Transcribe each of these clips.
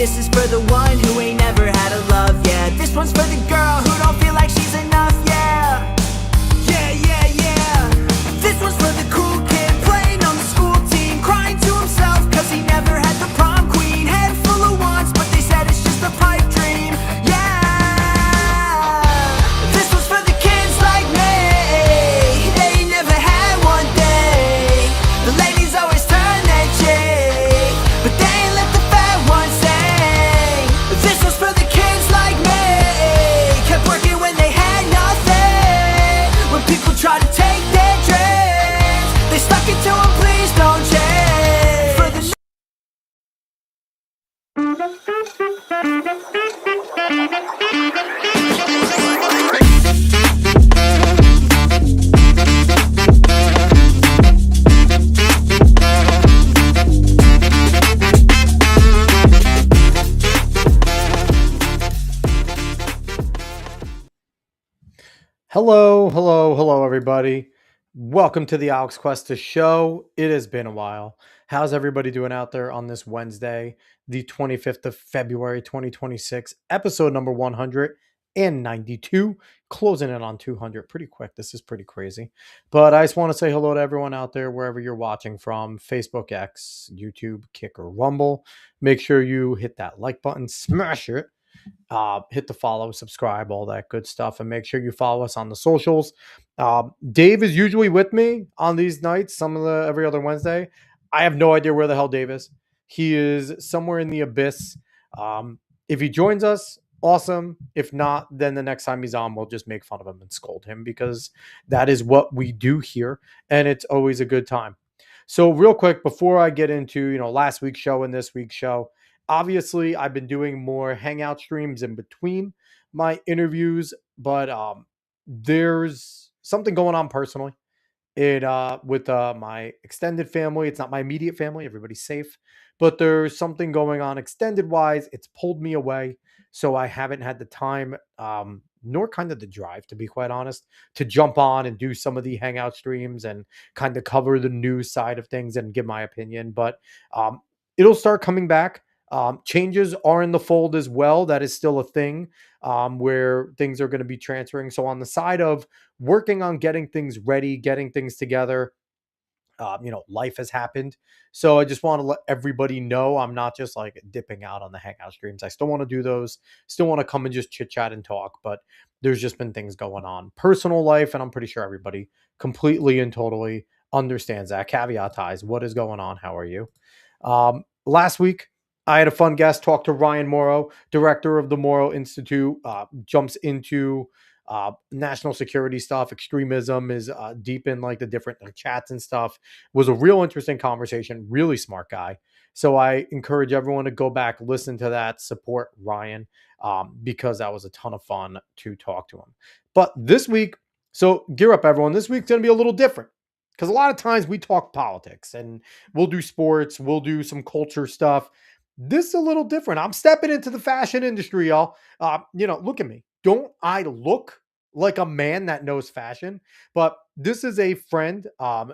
this is for the one who ain't never had a love, yeah. This one's for the girl who don't feel like she's enough, yeah. Yeah, yeah, yeah. This one's for the cool kid playing on the school team, crying to himself cause he never had the prom queen. Head full of wants, but they said it's just a pipe dream, yeah. This one's for the kids like me, they never had one day. The ladies always turn their cheek, but they ain't let the fat ones sing. This one's for the kids like me, kept working when they had nothing. When people try to take their dreams, they stuck it to them, please don't change. For the Hello, everybody. Welcome to the Alex Cuesta Show. It has been a while. How's everybody doing out there on this Wednesday, the 25th of February, 2026, episode number 192, closing in on 200 pretty quick. This is pretty crazy. But I just want to say hello to everyone out there, wherever you're watching from, Facebook, X, YouTube, Kick, or Rumble. Make sure you hit that like button, smash it. Hit the follow, subscribe, all that good stuff, and make sure you follow us on the socials. Dave is usually with me on these nights, every other Wednesday. I have no idea where the hell Dave is. He is somewhere in the abyss. If he joins us, awesome. If not, then the next time he's on, we'll just make fun of him and scold him, because that is what we do here, and it's always a good time. So real quick, before I get into last week's show and this week's show, obviously I've been doing more hangout streams in between my interviews, but there's something going on personally with my extended family. It's not my immediate family, everybody's safe, but there's something going on extended wise. It's pulled me away, so I haven't had the time, nor kind of the drive, to be quite honest, to jump on and do some of the hangout streams and kind of cover the news side of things and give my opinion. But it'll start coming back. Changes are in the fold as well. That is still a thing, where things are going to be transferring. So on the side of working on getting things ready, getting things together, life has happened. So I just want to let everybody know I'm not just like dipping out on the hangout streams. I still want to do those, still want to come and just chit chat and talk, but there's just been things going on, personal life, and I'm pretty sure everybody completely and totally understands that. Caveat ties, what is going on? How are you? Last week, I had a fun guest talk to Ryan Morrow, director of the Morrow Institute, jumps into national security stuff. Extremism is deep in like the different chats and stuff. Was a real interesting conversation. Really smart guy. So I encourage everyone to go back, listen to that, support Ryan, because that was a ton of fun to talk to him. But this week, so gear up, everyone. This week's going to be a little different, because a lot of times we talk politics and we'll do sports, we'll do some culture stuff. This is a little different. I'm stepping into the fashion industry, y'all. Look at me. Don't I look like a man that knows fashion? But this is a friend.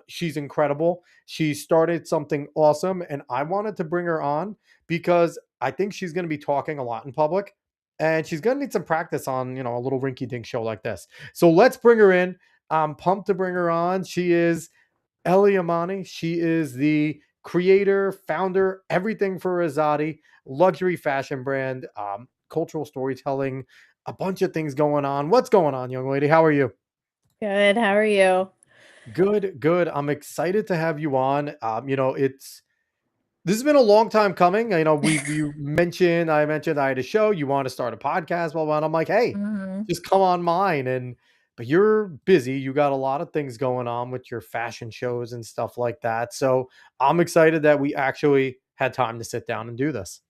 She's incredible. She started something awesome, and I wanted to bring her on because I think she's going to be talking a lot in public, and she's going to need some practice on, a little rinky-dink show like this. So let's bring her in. I'm pumped to bring her on. She is Elle Amani. She is the creator, founder, everything for Azaadi, luxury fashion brand, cultural storytelling, a bunch of things going on. What's going on, young lady? How are you? Good. How are you? Good. I'm excited to have you on. This has been a long time coming. I mentioned I had a show. You want to start a podcast, blah, blah. And I'm like, hey, Mhm. just come on mine. But you're busy. You got a lot of things going on with your fashion shows and stuff like that. So I'm excited that we actually had time to sit down and do this.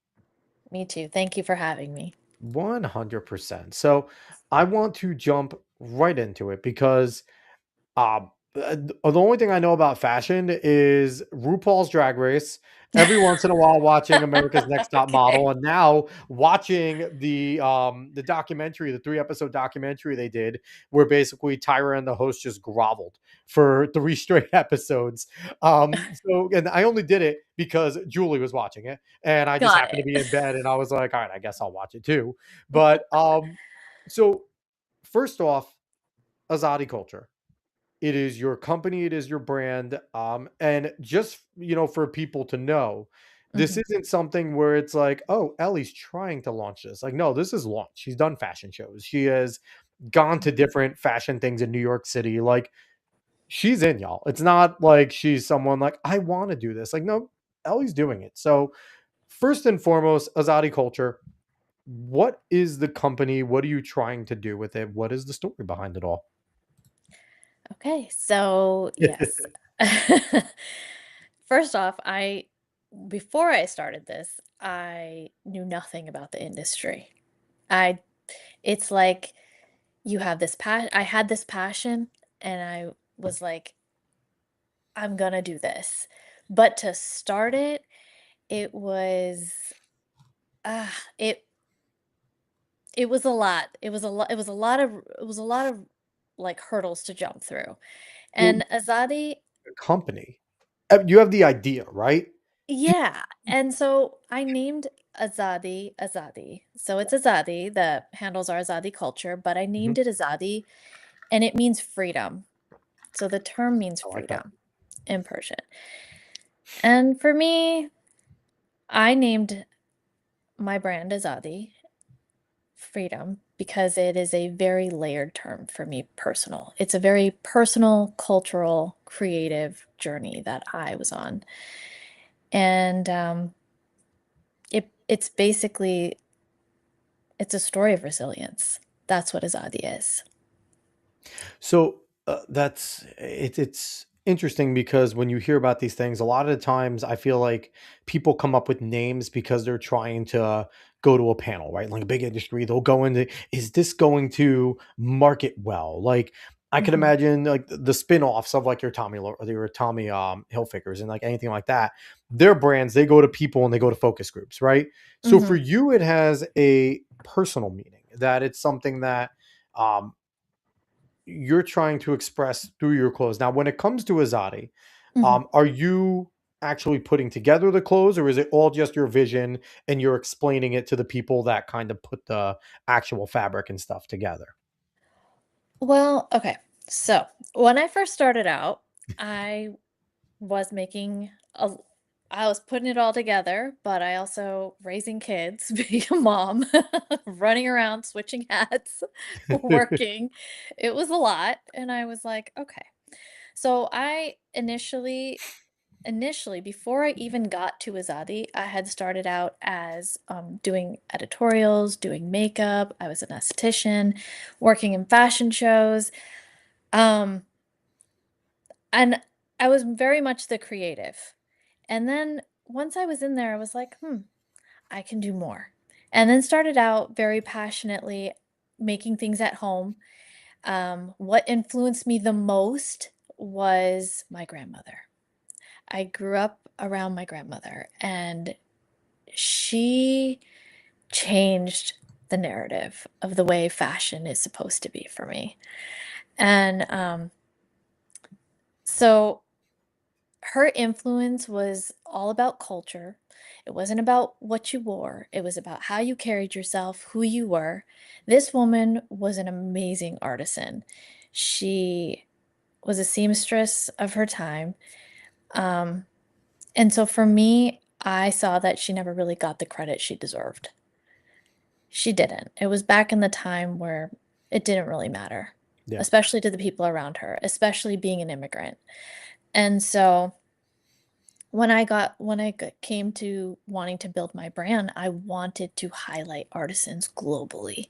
Me too. Thank you for having me. 100%. So I want to jump right into it because the only thing I know about fashion is RuPaul's Drag Race every once in a while watching America's Next Top Model, and now watching the documentary, the 3-episode documentary they did, where basically Tyra and the host just groveled for 3 straight episodes. So and I only did it because Julie was watching it, and I just Got happened to it. be in bed, and I was like, "All right, I guess I'll watch it too." But, so first off, Azaadi culture. It is your company, it is your brand, and just, for people to know, this Mhm, isn't something where it's like, "Oh, Ellie's trying to launch this." Like, no, this is launched. She's done fashion shows. She has gone to different fashion things in New York City. Like, she's in, y'all. It's not like she's someone like, "I wanna do this." Like, no, Ellie's doing it. So, first and foremost, Azadi Culture, what is the company? What are you trying to do with it? What is the story behind it all? okay, so yes. First off, I before I started this, I knew nothing about the industry. I It's like you have this I had this passion, and I was like, "I'm gonna do this." But to start it, it was, ah, it was a lot. It was a lot of, like, hurdles to jump through. Well, And Azadi. company. You have the idea, right? You Yeah, and so I named Azadi Azadi. So it's Azadi, the handles are Azadi culture, but I Mhm. named it Azadi, and it means freedom. So the term means I like that. freedom in Persian. And for me, I named my brand Azadi freedom because it is a very layered term for me personal. It's a very personal, cultural, creative journey that I was on. And it's basically it's a story of resilience. That's what Azadi is. So it's interesting because when you hear about these things, a lot of the times I feel like people come up with names because they're trying to go to a panel, right? Like a big industry, they'll go into, is this going to market well? Like I could Mhm, imagine like the spin-offs of like your Tommy Hilfigers and like anything like that. Their brands, they go to people and they go to focus groups, right? So for mhm, you, it has a personal meaning that it's something that um you're trying to express through your clothes. Now, when it comes to Azadi, mhm. are you actually putting together the clothes, or is it all just your vision and you're explaining it to the people that kind of put the actual fabric and stuff together? Well, okay. So, when I first started out, I was making a I was putting it all together, but I also raising kids, being a mom, running around, switching hats, working. It was a lot, and I was like, "Okay." So, I initially, before I even got to Azadi, I had started out as doing editorials, doing makeup. I was an esthetician, working in fashion shows. Um, and I was very much the creative. And then once I was in there, I was like, I can do more. And then started out very passionately making things at home. What influenced me the most was my grandmother. I grew up around my grandmother, and she changed the narrative of the way fashion is supposed to be for me. And so her influence was all about culture. It wasn't about what you wore, it was about how you carried yourself, who you were. This woman was an amazing artisan. She was a seamstress of her time. Um, and so for me, I saw that she never really got the credit she deserved. She didn't. It was back in the time where it didn't really matter, Yeah. especially to the people around her, especially being an immigrant. And so came to wanting to build my brand, I wanted to highlight artisans globally.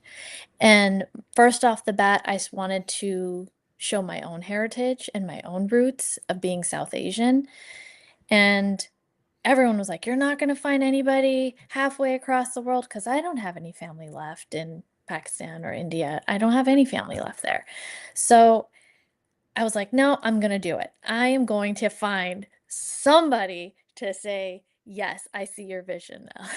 And first off the bat, wanted to show my own heritage and my own roots of being South Asian. And everyone was like, "You're not going to find anybody halfway across the world," because I don't have any family left in Pakistan or India. I don't have any family left there. So I was like, "No, I'm gonna do it. I am going to find somebody to say, Yes, I see your vision now.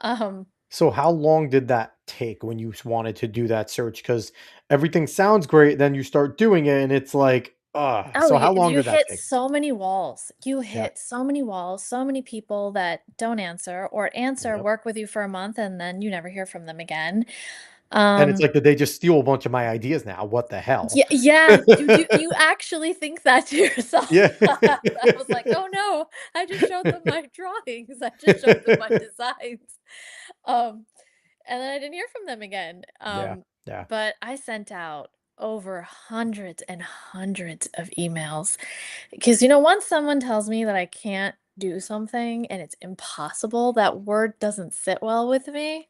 Um, So how long did that take when you wanted to do that search? Because everything sounds great, then you start doing it, and it's like, oh, so how long you did that hit take? so many walls. You Yeah. hit so many walls, so many people that don't answer or answer, Yep. work with you for a month, and then you never hear from them again. And it's Um, like, did they just steal a bunch of my ideas now? What the hell? yeah, yeah, you actually think that to yourself. Yeah. I was like, "Oh, no, I just showed them my drawings. I just showed them my designs." Um, and then I didn't hear from them again. Yeah. Yeah. But I sent out over hundreds and hundreds of emails because, once someone tells me that I can't do something and it's impossible, that word doesn't sit well with me.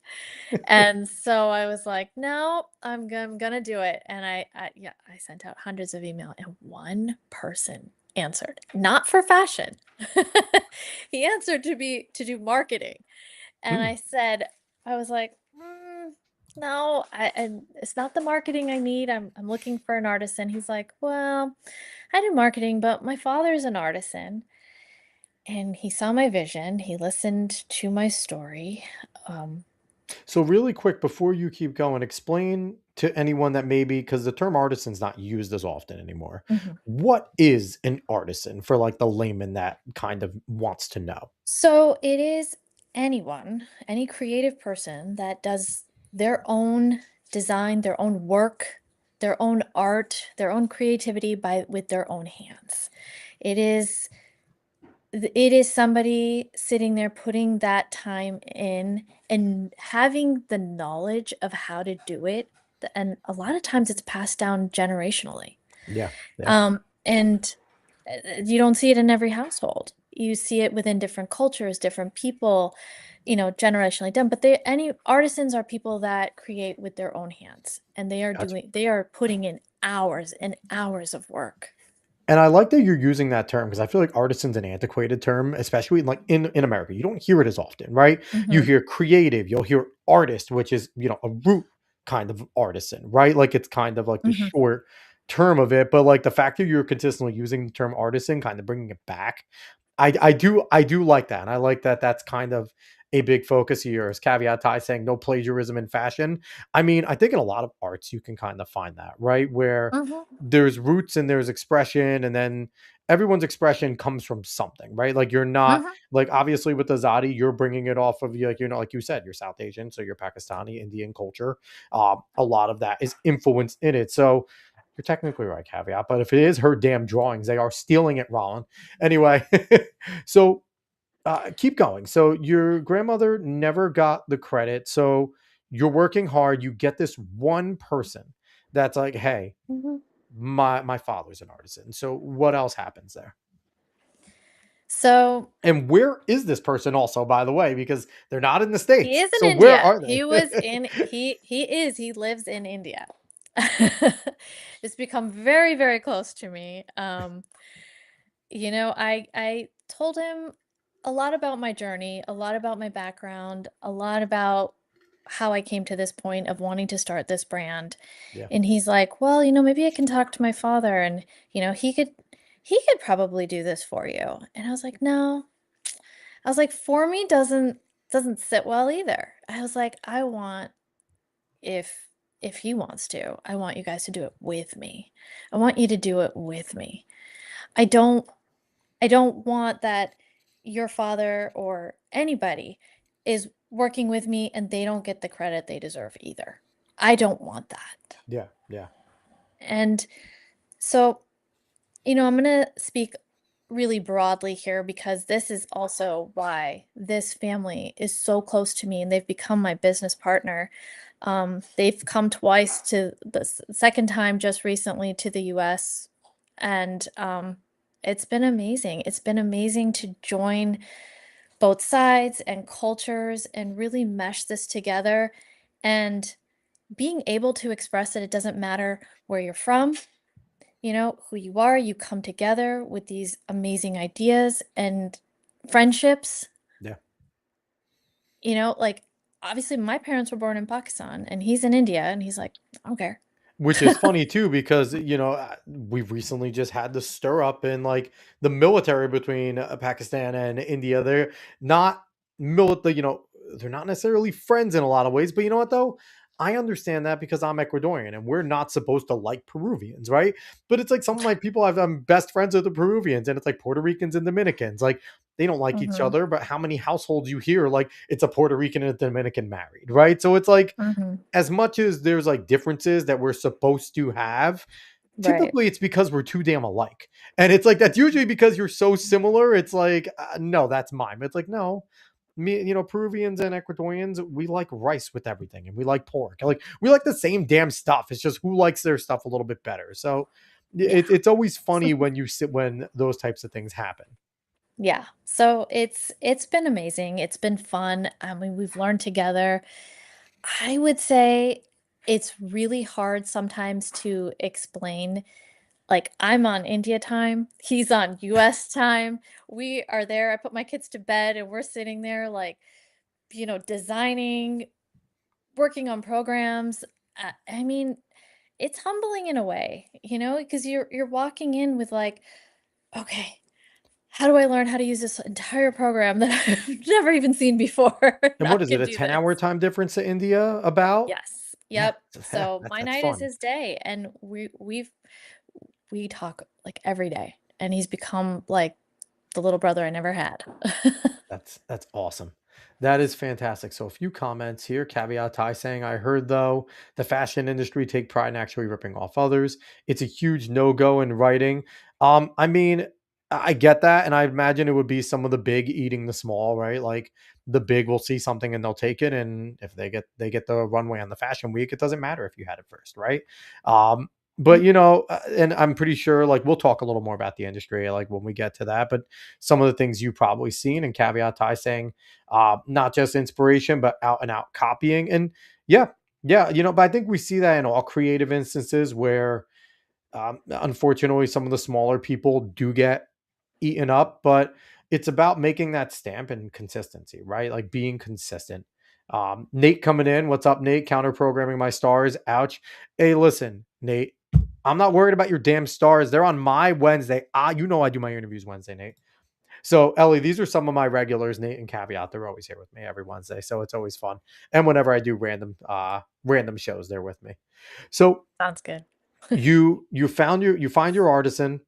And so I was like, "No, I'm gonna do it." And yeah, I sent out hundreds of email and one person answered, not for fashion. He answered to do marketing. And Hmm. I was like, no, and it's not the marketing I need. I'm looking for an artisan." He's like, "Well, I do marketing, but my father's an artisan." And he saw my vision. He listened to my story. Um, So really quick before you keep going, explain to anyone that maybe because the term artisan's not used as often anymore. mhm. What is an artisan for like the layman that kind of wants to know? So it is anyone, any creative person that does their own design, their own work, their own art, their own creativity by with their own hands. It is it is somebody sitting there putting that time in and having the knowledge of how to do it. And a lot of times it's passed down generationally. Yeah. Yeah. And you don't see it in every household. You see it within different cultures, different people, generationally done. But any artisans are people that create with their own hands, and Gotcha. they are putting in hours and hours of work. And I like that you're using that term because I feel like artisan's an antiquated term, especially like in America. You don't hear it as often, right? You Hmm. hear creative, you'll hear artist, which is, a root kind of artisan, right? Like it's kind of like the Hmm. short term of it. But like the fact that you're consistently using the term artisan, kind of bringing it back, I do like that, and I like that that's kind of a big focus of yours. Caveat Ty saying no plagiarism in fashion. I mean, I think in a lot of arts you can kind of find that, right? Where Hmm. there's roots and there's expression, and then everyone's expression comes from something, right? Like you're not Hmm. like obviously with Azaadi, you're bringing it off of you, like like you said, you're South Asian, so you're Pakistani, Indian culture. A lot of that is influenced in it. So you're technically right, caveat, but if it is her damn drawings, they are stealing it, Rollin. Anyway, so keep going. So your grandmother never got the credit. So you're working hard. You get this one person that's like, hey, Hmm. my father's an artisan. So what else happens there? So And where is this person also, by the way, because they're not in the he States. is in So where India. are they? He lives in India. It's become very, very close to me. I told him a lot about my journey, a lot about my background, a lot about how I came to this point of wanting to start this brand. Yeah, And he's like, "Well, maybe I can talk to my father and, he could probably do this for you." And I was like, "No." I was like, "For me doesn't sit well either." I was like, "I want if if he wants to, I want you guys to do it with me. I want you to do it with me. I don't I don't want that your father or anybody is working with me and they don't get the credit they deserve either. I don't want that." yeah, yeah, And so, I'm going to speak really broadly here because this is also why this family is so close to me and they've become my business partner. They've come twice to the second time just recently to the US. And it's been amazing. It's been amazing to join both sides and cultures and really mesh this together and being able to express that it doesn't matter where you're from, who you are, you come together with these amazing ideas and friendships, yeah. like obviously my parents were born in Pakistan and he's in India and he's like, "I don't care." Which is funny too, because we've recently just had the stir up in like the military between Pakistan and India. They're not military, they're not necessarily friends in a lot of ways. But you know what though? I understand that because I'm Ecuadorian and we're not supposed to like Peruvians, right? But it's like some of my people I'm best friends with the Peruvians, and it's like Puerto Ricans and Dominicans. Like they don't like each Mhm, other, but how many households you hear like it's a Puerto Rican and a Dominican married, right? So it's like mhm. as much as there's like differences that we're supposed to have, Right. typically it's because we're too damn alike. And it's like that's usually because you're so similar. It's like, no, that's mine. It's like, no, me, Peruvians and Ecuadorians, we like rice with everything and we like pork. Like we like the same damn stuff. It's just who likes their stuff a little bit better. So Yeah. it's always funny when you sit when those types of things happen. Yeah. So it's been amazing. It's been fun. I mean, we've learned together. I would say it's really hard sometimes to explain. Like, I'm on India time, he's on US time. We are there. I put my kids to bed and we're sitting there like, designing, working on programs. I mean, it's humbling in a way, because you're walking in with like, okay, how do I learn how to use this entire program that I've never even seen before? And I what is it? can A do 10-hour this. time difference to India about? Yes. Yeah, Yep. So my that's night is fun. his day, and we talk like every day, and he's become like the little brother I never had. That's awesome. That is fantastic. So a few comments here. Caveat Ty saying, I heard though the fashion industry take pride in actually ripping off others. It's a huge no-go in writing. I mean, I get that, and I imagine it would be some of the big eating the small, right? Like the big will see something and they'll take it, and if they get the runway on the fashion week, it doesn't matter if you had it first, right? Um, but and I'm pretty sure like we'll talk a little more about the industry like when we get to that, but some of the things you've probably seen, and caveat Ty saying not just inspiration but out and out copying. And yeah, yeah, but I think we see that in all creative instances where unfortunately some of the smaller people do get eaten up, but it's about making that stamp and consistency, right? Like being consistent. Nate coming in, what's up, Nate? Counter programming my stars, ouch. Hey, listen, Nate, I'm not worried about your damn stars. They're on my Wednesday. I do my interviews Wednesday, Nate. So, Ellie, these are some of my regulars, Nate and Caveat. They're always here with me every Wednesday, so it's always fun. And whenever I do random shows, they're with me. So Sounds good. you find your artisan,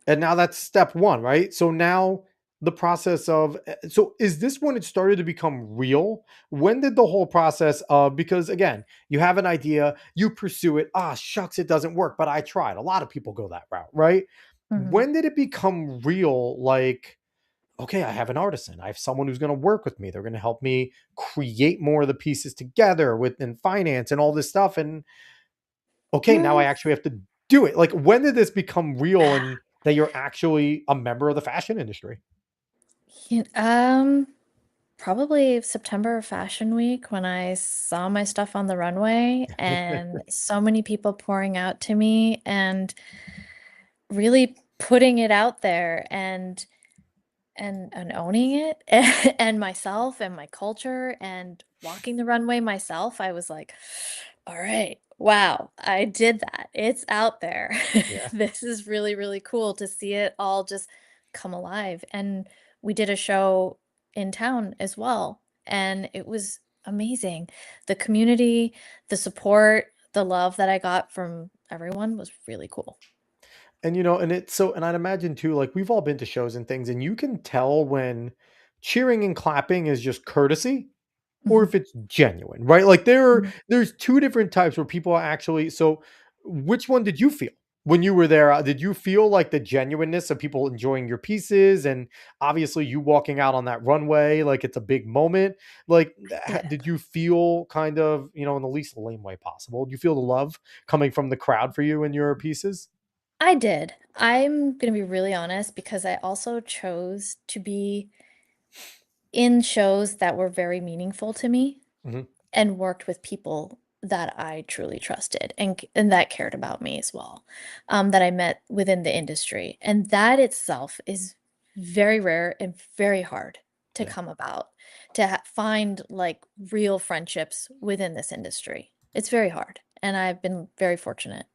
and now that's step one, right? So now the process of so is this when it started to become real? When did the whole process of, because again, you have an idea, you pursue it, shucks, it doesn't work, but I tried. A lot of people go that route, right? Mhm. When did it become real? Like, okay, I have an artisan. I have someone who's going to work with me. They're going to help me create more of the pieces together within finance and all this stuff. And okay, now I Mm, actually have to do it. Like, when did this become real and that you're actually a member of the fashion industry? you um, Probably September Fashion Week when I saw my stuff on the runway and so many people pouring out to me and really putting it out there and owning it and myself and my culture and walking the runway myself. I was like, all right, wow, I did that. It's out there. Yeah. This is really, really cool to see it all just come alive. And we did a show in town as well, and it was amazing. The community, the support, the love that I got from everyone was really cool. And and it's so, and I'd imagine too, like we've all been to shows and things, and you can tell when cheering and clapping is just courtesy or Mhm, if it's genuine, right? Like mhm. there's two different types where people are actually, so which one did you feel when you were there? Did you feel like the genuineness of people enjoying your pieces, and obviously you walking out on that runway like it's a big moment? Like I did. did you feel kind of, in the least lame way possible? Do you feel the love coming from the crowd for you and your pieces? I did. I'm gonna be really honest because I also chose to be in shows that were very meaningful to me Mhm. and worked with people that I truly trusted and that cared about me as well, that I met within the industry. And that itself is very rare and very hard to Yeah. come about, to find like real friendships within this industry. It's very hard. and I've been very fortunate.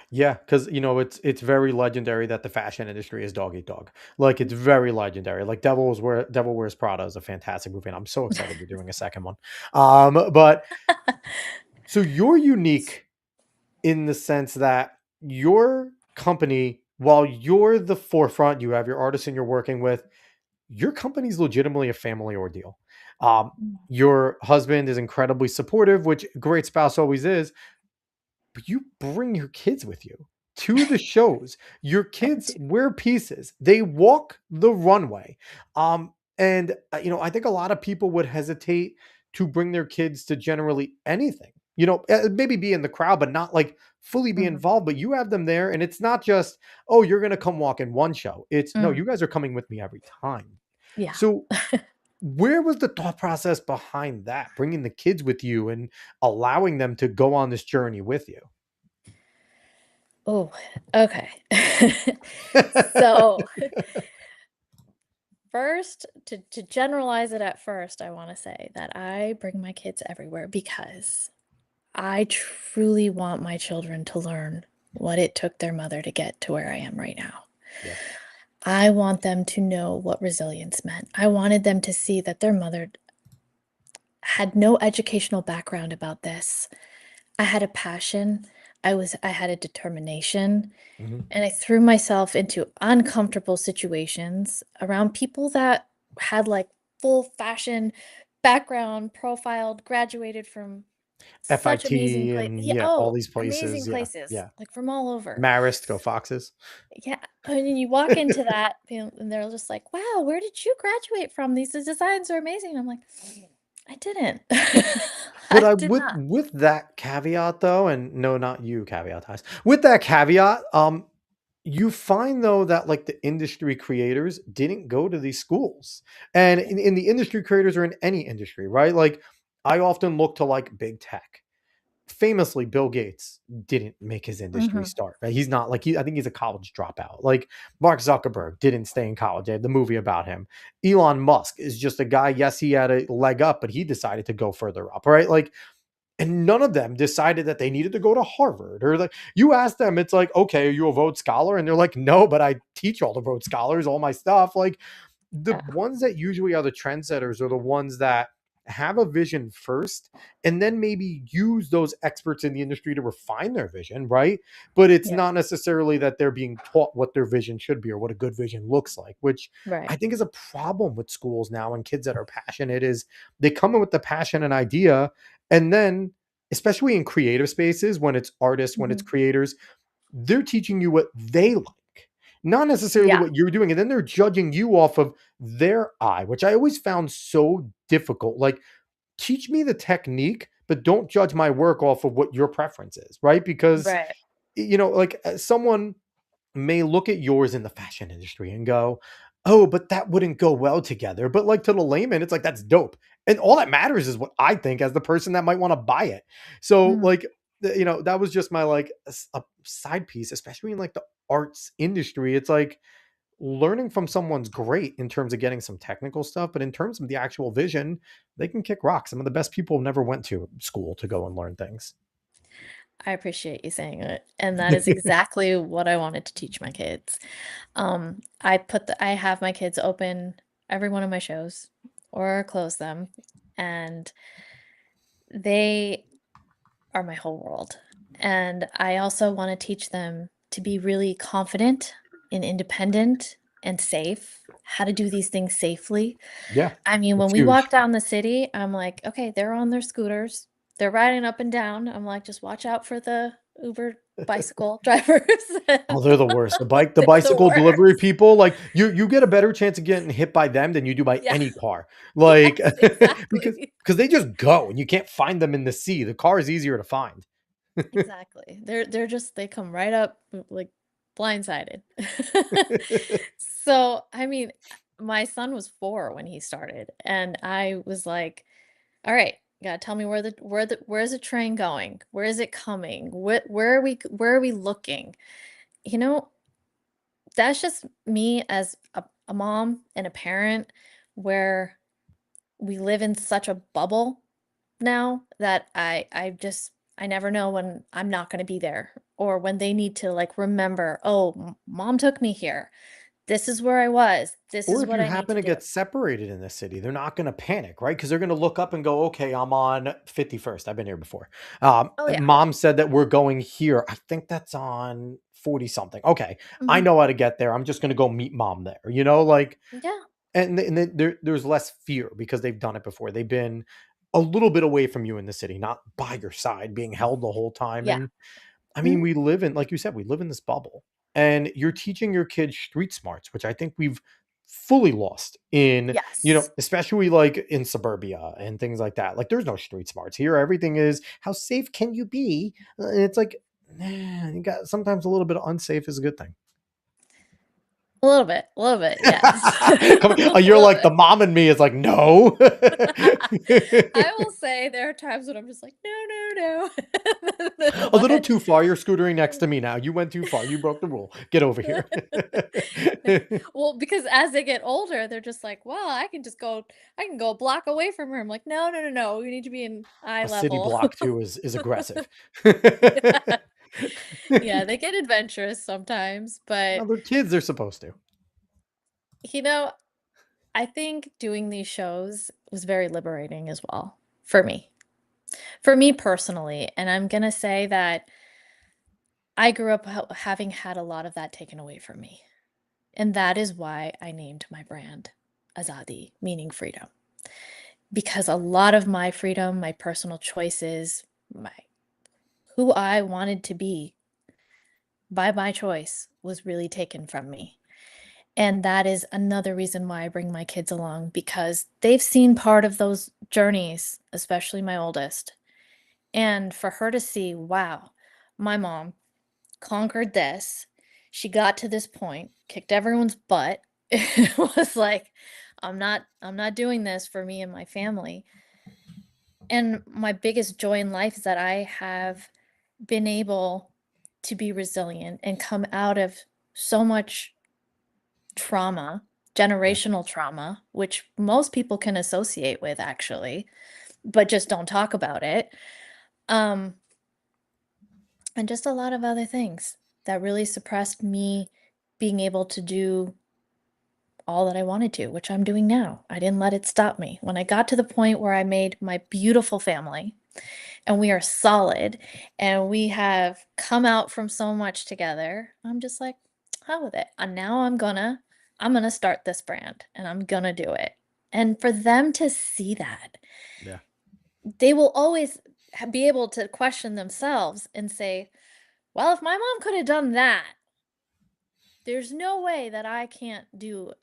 Yeah, because it's very legendary that the fashion industry is dog eat dog. Like it's very legendary. Like Devil Wears Prada is a fantastic movie, and I'm so excited they're doing a second one. But so you're unique in the sense that your company, while you're the forefront, you have your artists and you're working with, your company's legitimately a family ordeal. Um, Mm. your husband is incredibly supportive, which a great spouse always is, but you bring your kids with you to the shows. Your I kids do. wear pieces. They walk the runway. And I think a lot of people would hesitate to bring their kids to generally anything. Maybe be in the crowd, but not like fully be Mhm. involved. But you have them there, and it's not just, oh, you're gonna come walk in one show. It's no, Mm. you guys are coming with me every time. Yeah. So where was the thought process behind that? Bringing the kids with you and allowing them to go on this journey with you? Oh, okay. So, first, to generalize it at first, I wanna say that I bring my kids everywhere because I truly want my children to learn what it took their mother to get to where I am right now. Yeah. I want them to know what resilience meant. I wanted them to see that their mother had no educational background about this. I had a passion, I had a determination, Mhm. and I threw myself into uncomfortable situations around people that had, like, full fashion background, profiled, graduated from such amazing FIT place, and yeah, yeah, all oh, these places. amazing Yeah. places, Yeah. like, from all over. Marist, go Foxes. Yeah, and then you walk into that, and they're just like, "Wow, where did you graduate from? These designs are amazing." I'm like, "I didn't. But I I did with not." with that caveat though, and no, not you caveatize. With that caveat, you find though that like the industry creators didn't go to these schools. And Yeah. in the industry creators or in any industry, right? Like I often look to like big tech. Famously, Bill Gates didn't make his industry Mhm. start. Right? He's not like I think he's a college dropout. Like Mark Zuckerberg didn't stay in college. They had the movie about him. Elon Musk is just a guy. Yes, he had a leg up, but he decided to go further up. Right? Like, and none of them decided that they needed to go to Harvard or like you ask them, it's like, okay, are you a Rhodes Scholar? And they're like, no, but I teach all the Rhodes Scholars, all my stuff. Like the Yeah. ones that usually are the trendsetters are the ones that have a vision first and then maybe use those experts in the industry to refine their vision, right? But it's Yeah. not necessarily that they're being taught what their vision should be or what a good vision looks like, which I Right. think is a problem with schools now and kids that are passionate is they come in with the passion and idea and then especially in creative spaces when it's artists, when it's Mhm. creators, they're teaching you what they like, not necessarily Yeah. what you're doing. And then they're judging you off of their eye, which I always found so difficult. Like, teach me the technique, but don't judge my work off of what your preference is, right? Because, Right. like someone may look at yours in the fashion industry and go, oh, but that wouldn't go well together. But like to the layman, it's like, that's dope. And all that matters is what I think as the person that might want to buy it. So, Mhm. like, that was just my like a side piece, especially in like the arts industry. It's like learning from someone's great in terms of getting some technical stuff, but in terms of the actual vision, they can kick rock. Some of the best people never went to school to go and learn things. I appreciate you saying it, and that is exactly what I wanted to teach my kids. I have my kids open every one of my shows or close them, and they are my whole world. And I also want to teach them to be really confident and independent and safe, how to do these things safely. Yeah, I mean, when it's we walk huge. down the city, I'm like, okay, they're on their scooters, they're riding up and down. I'm like, just watch out for the Uber bicycle drivers. Oh, they're the worst. The They're the bicycle delivery worst. people, like you get a better chance of getting hit by them than you do by Yeah. any car. Yes, Like because exactly. because they just go and you can't find them in the sea. The car is easier to find. Exactly. They're just they come right up like blindsided. So, I mean, my son was 4 when he started, and I was like, "All right, you gotta tell me where's the train going? Where is it coming? Where are we looking?" You know, that's just me as a mom and a parent where we live in such a bubble now that I just I never know when I'm not going to be there or when they need to like remember, oh, mom took me here. This is where I was. This Or is if what you I need happen to to do. get separated in this city, they're not going to panic, right? Because they're going to look up and go, okay, I'm on 51st. I've been here before. Oh, yeah. Mom said that we're going here. I think that's on 40 something. Okay. I Hmm. know how to get there. I'm just going to go meet mom there, like, Yeah. and there's less fear because they've done it before. They've been a little bit away from you in the city, not by your side, being held the whole time. Yeah. And I mean, Mhm. we live in, like you said, we live in this bubble, and you're teaching your kids street smarts, which I think we've fully lost in, Yes. especially like in suburbia and things like that. Like, there's no street smarts here. Everything is, how safe can you be? And it's like, you got sometimes a little bit of unsafe is a good thing. A little bit, yes. Come on, A you're little like the bit. mom in me is like, no. I will say there are times when I'm just like, "No, no, no." A little But too far. You're scootering next to me now. You went too far. You broke the rule. Get over here. well, because as they get older, they're just like, "Well, I can go a block away from her." I'm like, "No, no, no, no. We need to be in eye A city level." block too is aggressive. Yeah. Yeah, they get adventurous sometimes, Well, but, they're kids, they're supposed to. you know, I think doing these shows was very liberating as well for me. For me personally, and I'm gonna say that I grew up having had a lot of that taken away from me. And that is why I named my brand Azaadi, meaning freedom. Because a lot of my freedom, my personal choices, my who I wanted to be by my choice was really taken from me. And that is another reason why I bring my kids along because they've seen part of those journeys, especially my oldest. And for her to see, wow, my mom conquered this. She got to this point, kicked everyone's butt. It was like, I'm not doing this for me and my family. And my biggest joy in life is that I have been able to be resilient and come out of so much trauma, Yeah. generational trauma, which most people can associate with actually, but just don't talk about it. Um, and just a lot of other things that really suppressed me being able to do all that I wanted to, which I'm doing now. I didn't let it stop me. When I got to the point where I made my beautiful family and we are solid and we have come out from so much together, I'm just like, how with it. And now I'm gonna start this brand and I'm gonna do it. And for them to see that, Yeah. they will always be able to question themselves and say, well, if my mom could have done that, there's no way that I can't do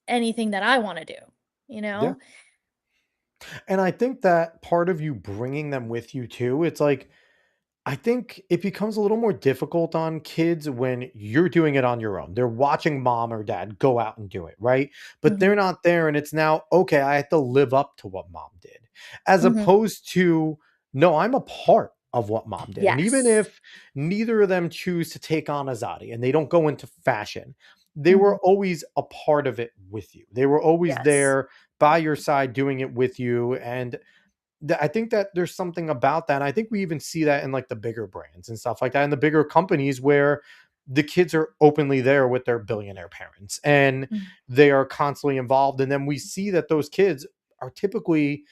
anything that I want to do, you Yeah. know? And I think that part of you bringing them with you too, it's like, I think it becomes a little more difficult on kids when you're doing it on your own. They're watching mom or dad go out and do it, right? But they're Mhm. not there. And it's now, okay, I have to live up to what mom did, as Mhm. opposed to, no, I'm a part of what mom did. And even Yes. if neither of them choose to take on Azadi and they don't go into fashion, they were Mhm. always a part of it with you. They were always Yes. there by your side doing it with you. And I think that there's something about that. I think we even see that in like the bigger brands and stuff like that, in the bigger companies where the kids are openly there with their billionaire parents and Mm. they are constantly involved. And then we see that those kids are typically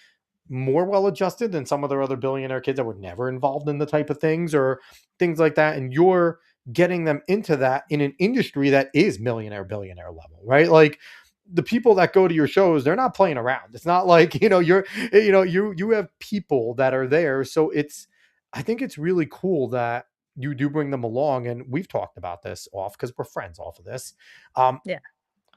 more well adjusted than some of their other billionaire kids that were never involved in the type of things or things like that. And you're getting them into that in an industry that is millionaire, billionaire level, right? Like, the people that go to your shows, they're not playing around. It's not like, you have people that are there. So I think it's really cool that you do bring them along. And we've talked about this off because we're friends off of this. Um, Yeah.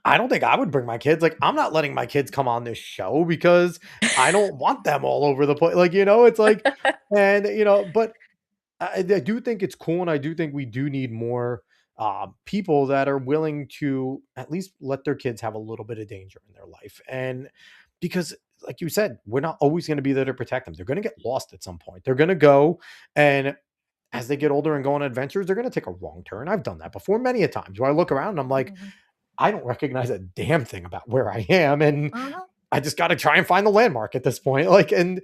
I don't think I would bring my kids. Like, I'm not letting my kids come on this show because I don't want them all over the place. Like, it's like, and but I do think it's cool, and I do think we do need more people that are willing to at least let their kids have a little bit of danger in their life. And because, like you said, we're not always going to be there to protect them. They're going to get lost at some point. They're going to go, and as they get older and go on adventures, they're going to take a wrong turn. I've done that before many a times where I look around and I'm like, Mhm. I don't recognize a damn thing about where I am, and Uh-huh. I just got to try and find the landmark at this point. Like, and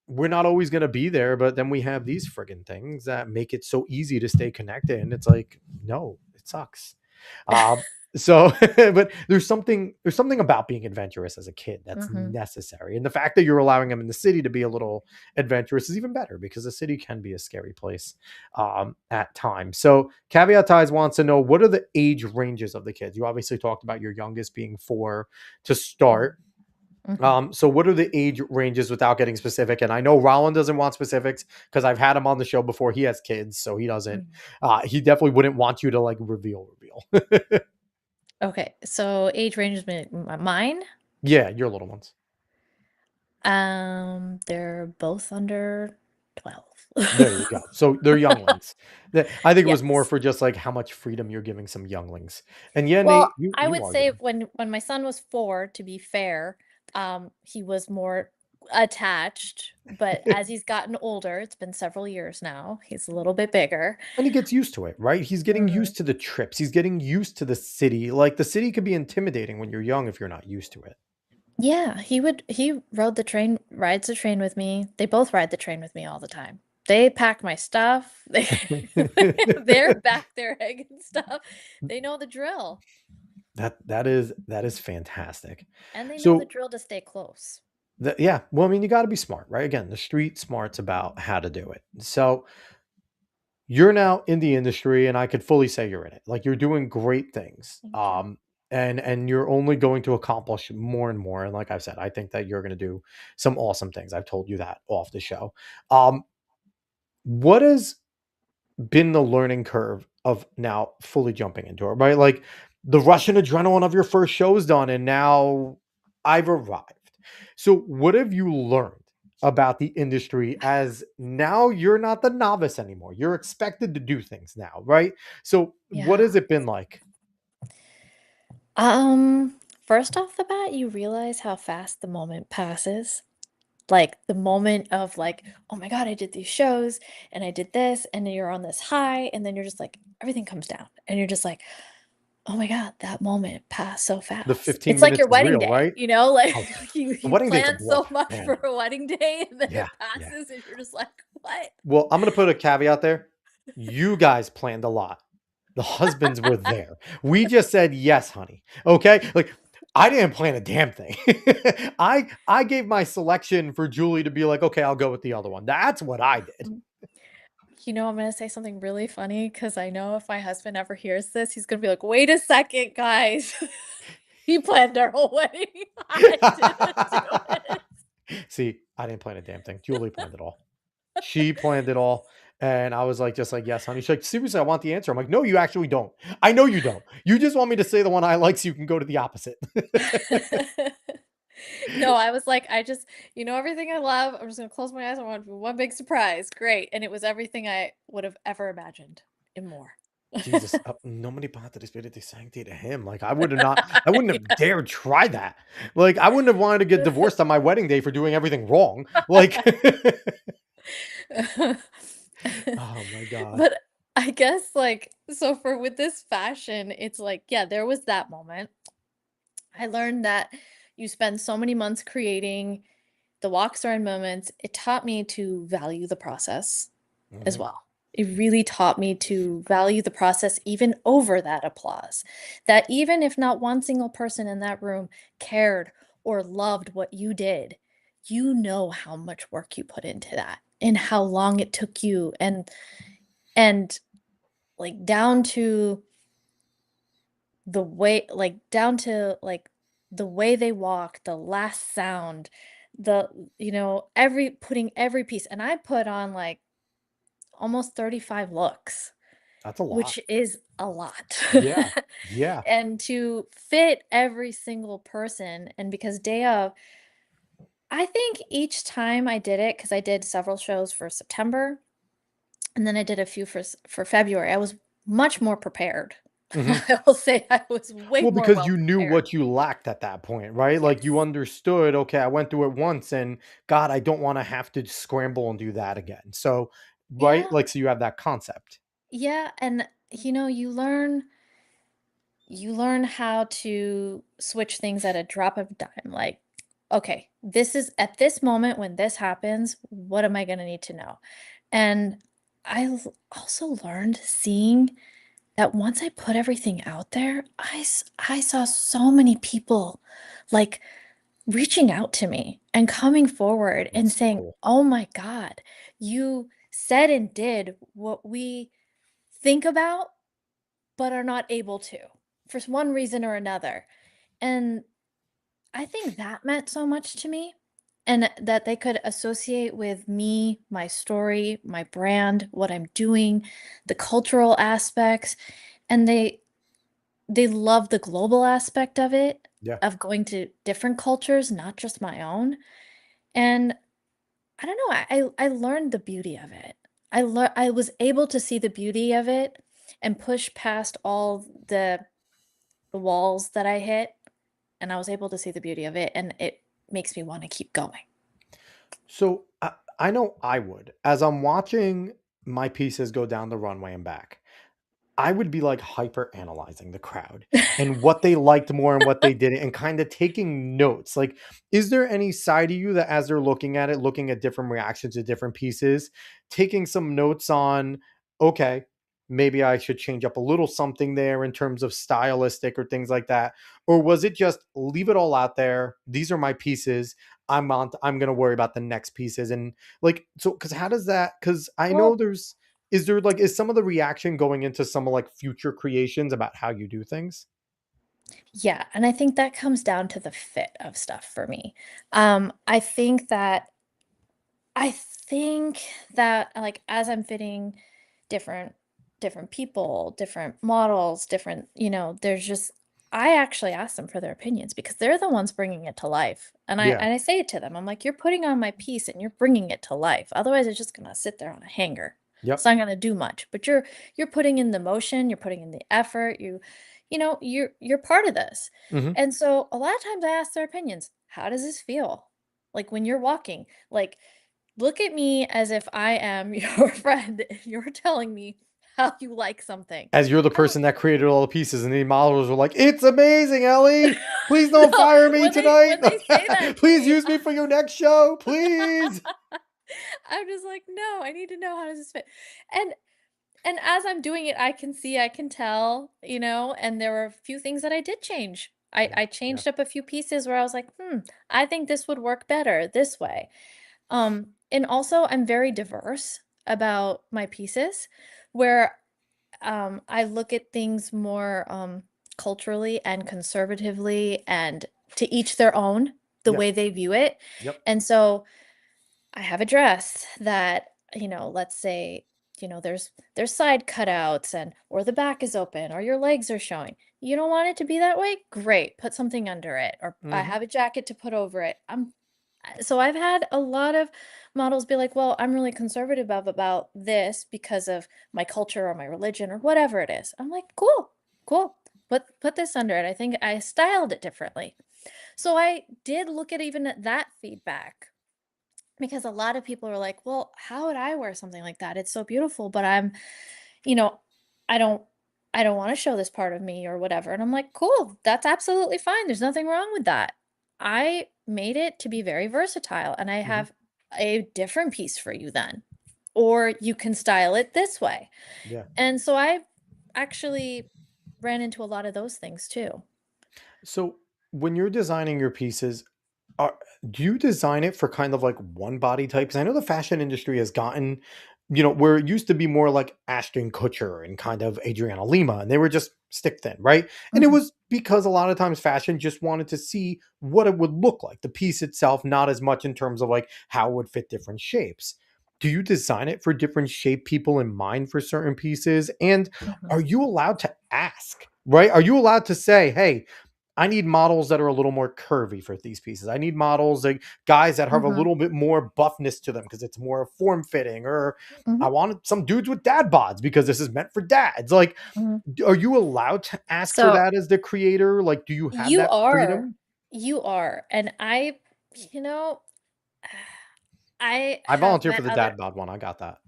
we're not always going to be there, but then we have these friggin' things that make it so easy to stay connected. And it's like, no, it sucks. Um, so, but there's something about being adventurous as a kid that's Hmm. necessary. And the fact that you're allowing them in the city to be a little adventurous is even better because the city can be a scary place at times. So, Caveat Ties wants to know, what are the age ranges of the kids? You obviously talked about your youngest being 4 to start. Hmm. So what are the age ranges without getting specific? And I know Roland doesn't want specifics because I've had him on the show before. He has kids, so he doesn't. He definitely wouldn't want you to like reveal. Okay, so age ranges mine. Yeah, your little ones. They're both under 12. There you go. So they're younglings. I think it was more Yes. for just like how much freedom you're giving some younglings. And yeah, Well, Nate, you I you would are say good. when my son was 4, to be fair, he was more attached, but as he's gotten older, it's been several years now, he's a little bit bigger. And he gets used to it, right? He's getting Mhm. used to the trips. He's getting used to the city. Like the city could be intimidating when you're young if you're not used to Yeah, he rides the train with me. They both ride the train with me all the time. They pack my stuff. it. They're back there egging stuff. They know the drill, That is fantastic. and they know the So drill to stay close. yeah, well, I mean, you got to be smart, right? Again, the street smarts about how to do it. So you're now in the industry, and I could fully say you're in it. Like you're doing great things, Thank you. and you're only going to accomplish more and more. And like I've said, I think that you're going to do some awesome things. I've told you that off the show. Um, what has been the learning curve of now fully jumping into it, right? Like the rush and adrenaline of your first show is done, and now I've arrived. So, what have you learned about the industry as now you're not the novice anymore? You're expected to do things now, right? So, what Yeah. has it been like? First off the bat, you realize how fast the moment passes. Like the moment of like, oh my God, I did these shows and I did this, and then you're on this high, and then you're just like, everything comes down, and you're just like, oh my God, that moment passed so The fast. 15 It's like minutes your is wedding real, day, right? like Oh, you the you wedding date's a plan blur, so much man. for a wedding day, and then Yeah, it yeah. passes, and you're just like, what? Well, I'm going to put a caveat there. You guys planned a lot. The husbands were there. We just said yes, honey. Okay? Like I didn't plan a damn thing. I gave my selection for Julie to be like, "Okay, I'll go with the other one." That's what I did. I'm gonna say something really funny because I know if my husband ever hears this, he's gonna be like, wait a second, guys. He planned our whole wedding. I didn't do it. See, I didn't plan a damn thing. Julie planned it all. She planned it all. And I was like, just like, yes, honey. She's like, seriously, I want the answer. I'm like, no, you actually don't. I know you don't. You just want me to say the one I like so you can go to the opposite. No, I was like, everything I love. I'm just gonna close my eyes. I want one big surprise. Great. And it was everything I would have ever imagined and more. Jesus, nobody bought the Espírito Sancti to him. Like I wouldn't have dared try that. Like I wouldn't have wanted to get divorced on my wedding day for doing everything wrong. Like, Yeah. oh my God. But I guess like so for with this fashion, it's like, yeah, there was that moment. I learned that you spend so many months creating the walks and moments. It taught me to value the process as Mhm. well. It really taught me to value the process even over that applause. That even if not one single person in that room cared or loved what you did, you know how much work you put into that and how long it took you, and like down to like the way they walk, the last sound, the every putting every piece, and I put on like almost 35 looks, That's a lot. which is a lot. Yeah. Yeah. And to fit every single person, and because day of, I think each time I did it, because I did several shows for September, and then I did a few for February, I was much more prepared. Mhm. I will say I was way Well, more because well you knew prepared. what you lacked at that point, right? Like you Yes. understood, okay, I went through it once and God, I don't want to have to scramble and do that again. So, right? Yeah. Like, so you have that concept. Yeah, and you learn how to switch things at a drop of a dime. Like okay, this is at this moment when this happens, what am I going to need to know? And also learned seeing that once I put everything out there, I saw so many people like reaching out to me and coming forward and That's so saying, cool. "Oh my God, you said and did what we think about, but are not able to for one reason or another." And I think that meant so much to me and that they could associate with me, my story, my brand, what I'm doing, the cultural aspects, and they love the global aspect of it, Yeah. of going to different cultures, not just my own. And I don't know, I learned the beauty of it. I was able to see the beauty of it and push past all the walls that I hit, and I was able to see the beauty of it, and it makes me wanna keep going. So I know I would, as I'm watching my pieces go down the runway and back. I would be like hyper analyzing the crowd and what they liked more and what they didn't, and kind of taking notes. Like, is there any side of you that as they're looking at it, looking at different reactions to different pieces, taking some notes on, okay, maybe I should change up a little something there in terms of stylistic or things like that? Or was it just leave it all out there? These are my pieces. I'm gonna worry about the next pieces. And like, so because how does that, because I know Well, there's, is there like, is some of the reaction going into some of like future creations about how you do things? yeah, and I think that comes down to the fit of stuff for me. I think that I think that, like, as I'm fitting different different people, different models, different, there's just I actually ask them for their opinions because they're the ones bringing it to life. And I Yeah. and I say it to them. I'm like, "You're putting on my piece and you're bringing it to life. Otherwise, it's just going to sit there on a hanger. It's Yep. not going to do much. But you're putting in the motion, you're putting in the effort, you're part of this." Hmm. And so a lot of times I ask their opinions. How does this feel? Like when you're walking, like look at me as if I am your friend and you're telling me how you like something. As you're the I don't person that created all the pieces, and the models were like, "It's amazing, Ellie. Please don't no, fire me when they tonight. when they say that to Please me, use me for your next show, please." I'm just like, "No, I need to know how does this fit?" And and as I'm doing it, I can see, I can tell, and there were a few things that I did change. I Yeah. I Yeah. changed up a few pieces where I was like, I think this would work better this way." And also I'm very diverse about my pieces where I look at things more culturally and conservatively and to each their own, the Yeah. way they view it. Yep. And so I have a dress that, let's say, there's side cutouts and or the back is open or your legs are showing. You don't want it to be that way? Great. Put something under it. Or I Hmm. have a jacket to put over it. So I've had a lot of models be like, "Well, I'm really conservative about this because of my culture or my religion or whatever it is." I'm like, "Cool. Cool. Put this under it." I think I styled it differently. So I did look at even at that feedback because a lot of people are like, "Well, how would I wear something like that? It's so beautiful, but you know, I don't I don't want to show this part of me or whatever." And I'm like, "Cool. That's absolutely fine. There's nothing wrong with that." I made it to be very versatile and I Hmm. have a different piece for you then. Or you can style it this way. Yeah. And so I actually ran into a lot of those things too. So when you're designing your pieces, are, do you design it for kind of like one body type? Because I know the fashion industry has gotten, where it used to be more like Ashton Kutcher and kind of Adriana Lima, and they were just stick thin, right? And it Mhm, was because a lot of times fashion just wanted to see what it would look like, the piece itself, not as much in terms of like how it would fit different shapes. Do you design it for different shape people in mind for certain pieces? And mhm, are you allowed to ask, right? Are you allowed to say, hey, I need models that are a little more curvy for these pieces. I need models like guys that have a mhm, little bit more buffness to them because it's more form fitting, or I mhm. wanted some dudes with dad bods because this is meant for dads. Like, Mhm. are you allowed to ask for So that as the creator? Like, do you have you that are, freedom? you are, and you know, I I have volunteer for met the other dad bod one. I got that.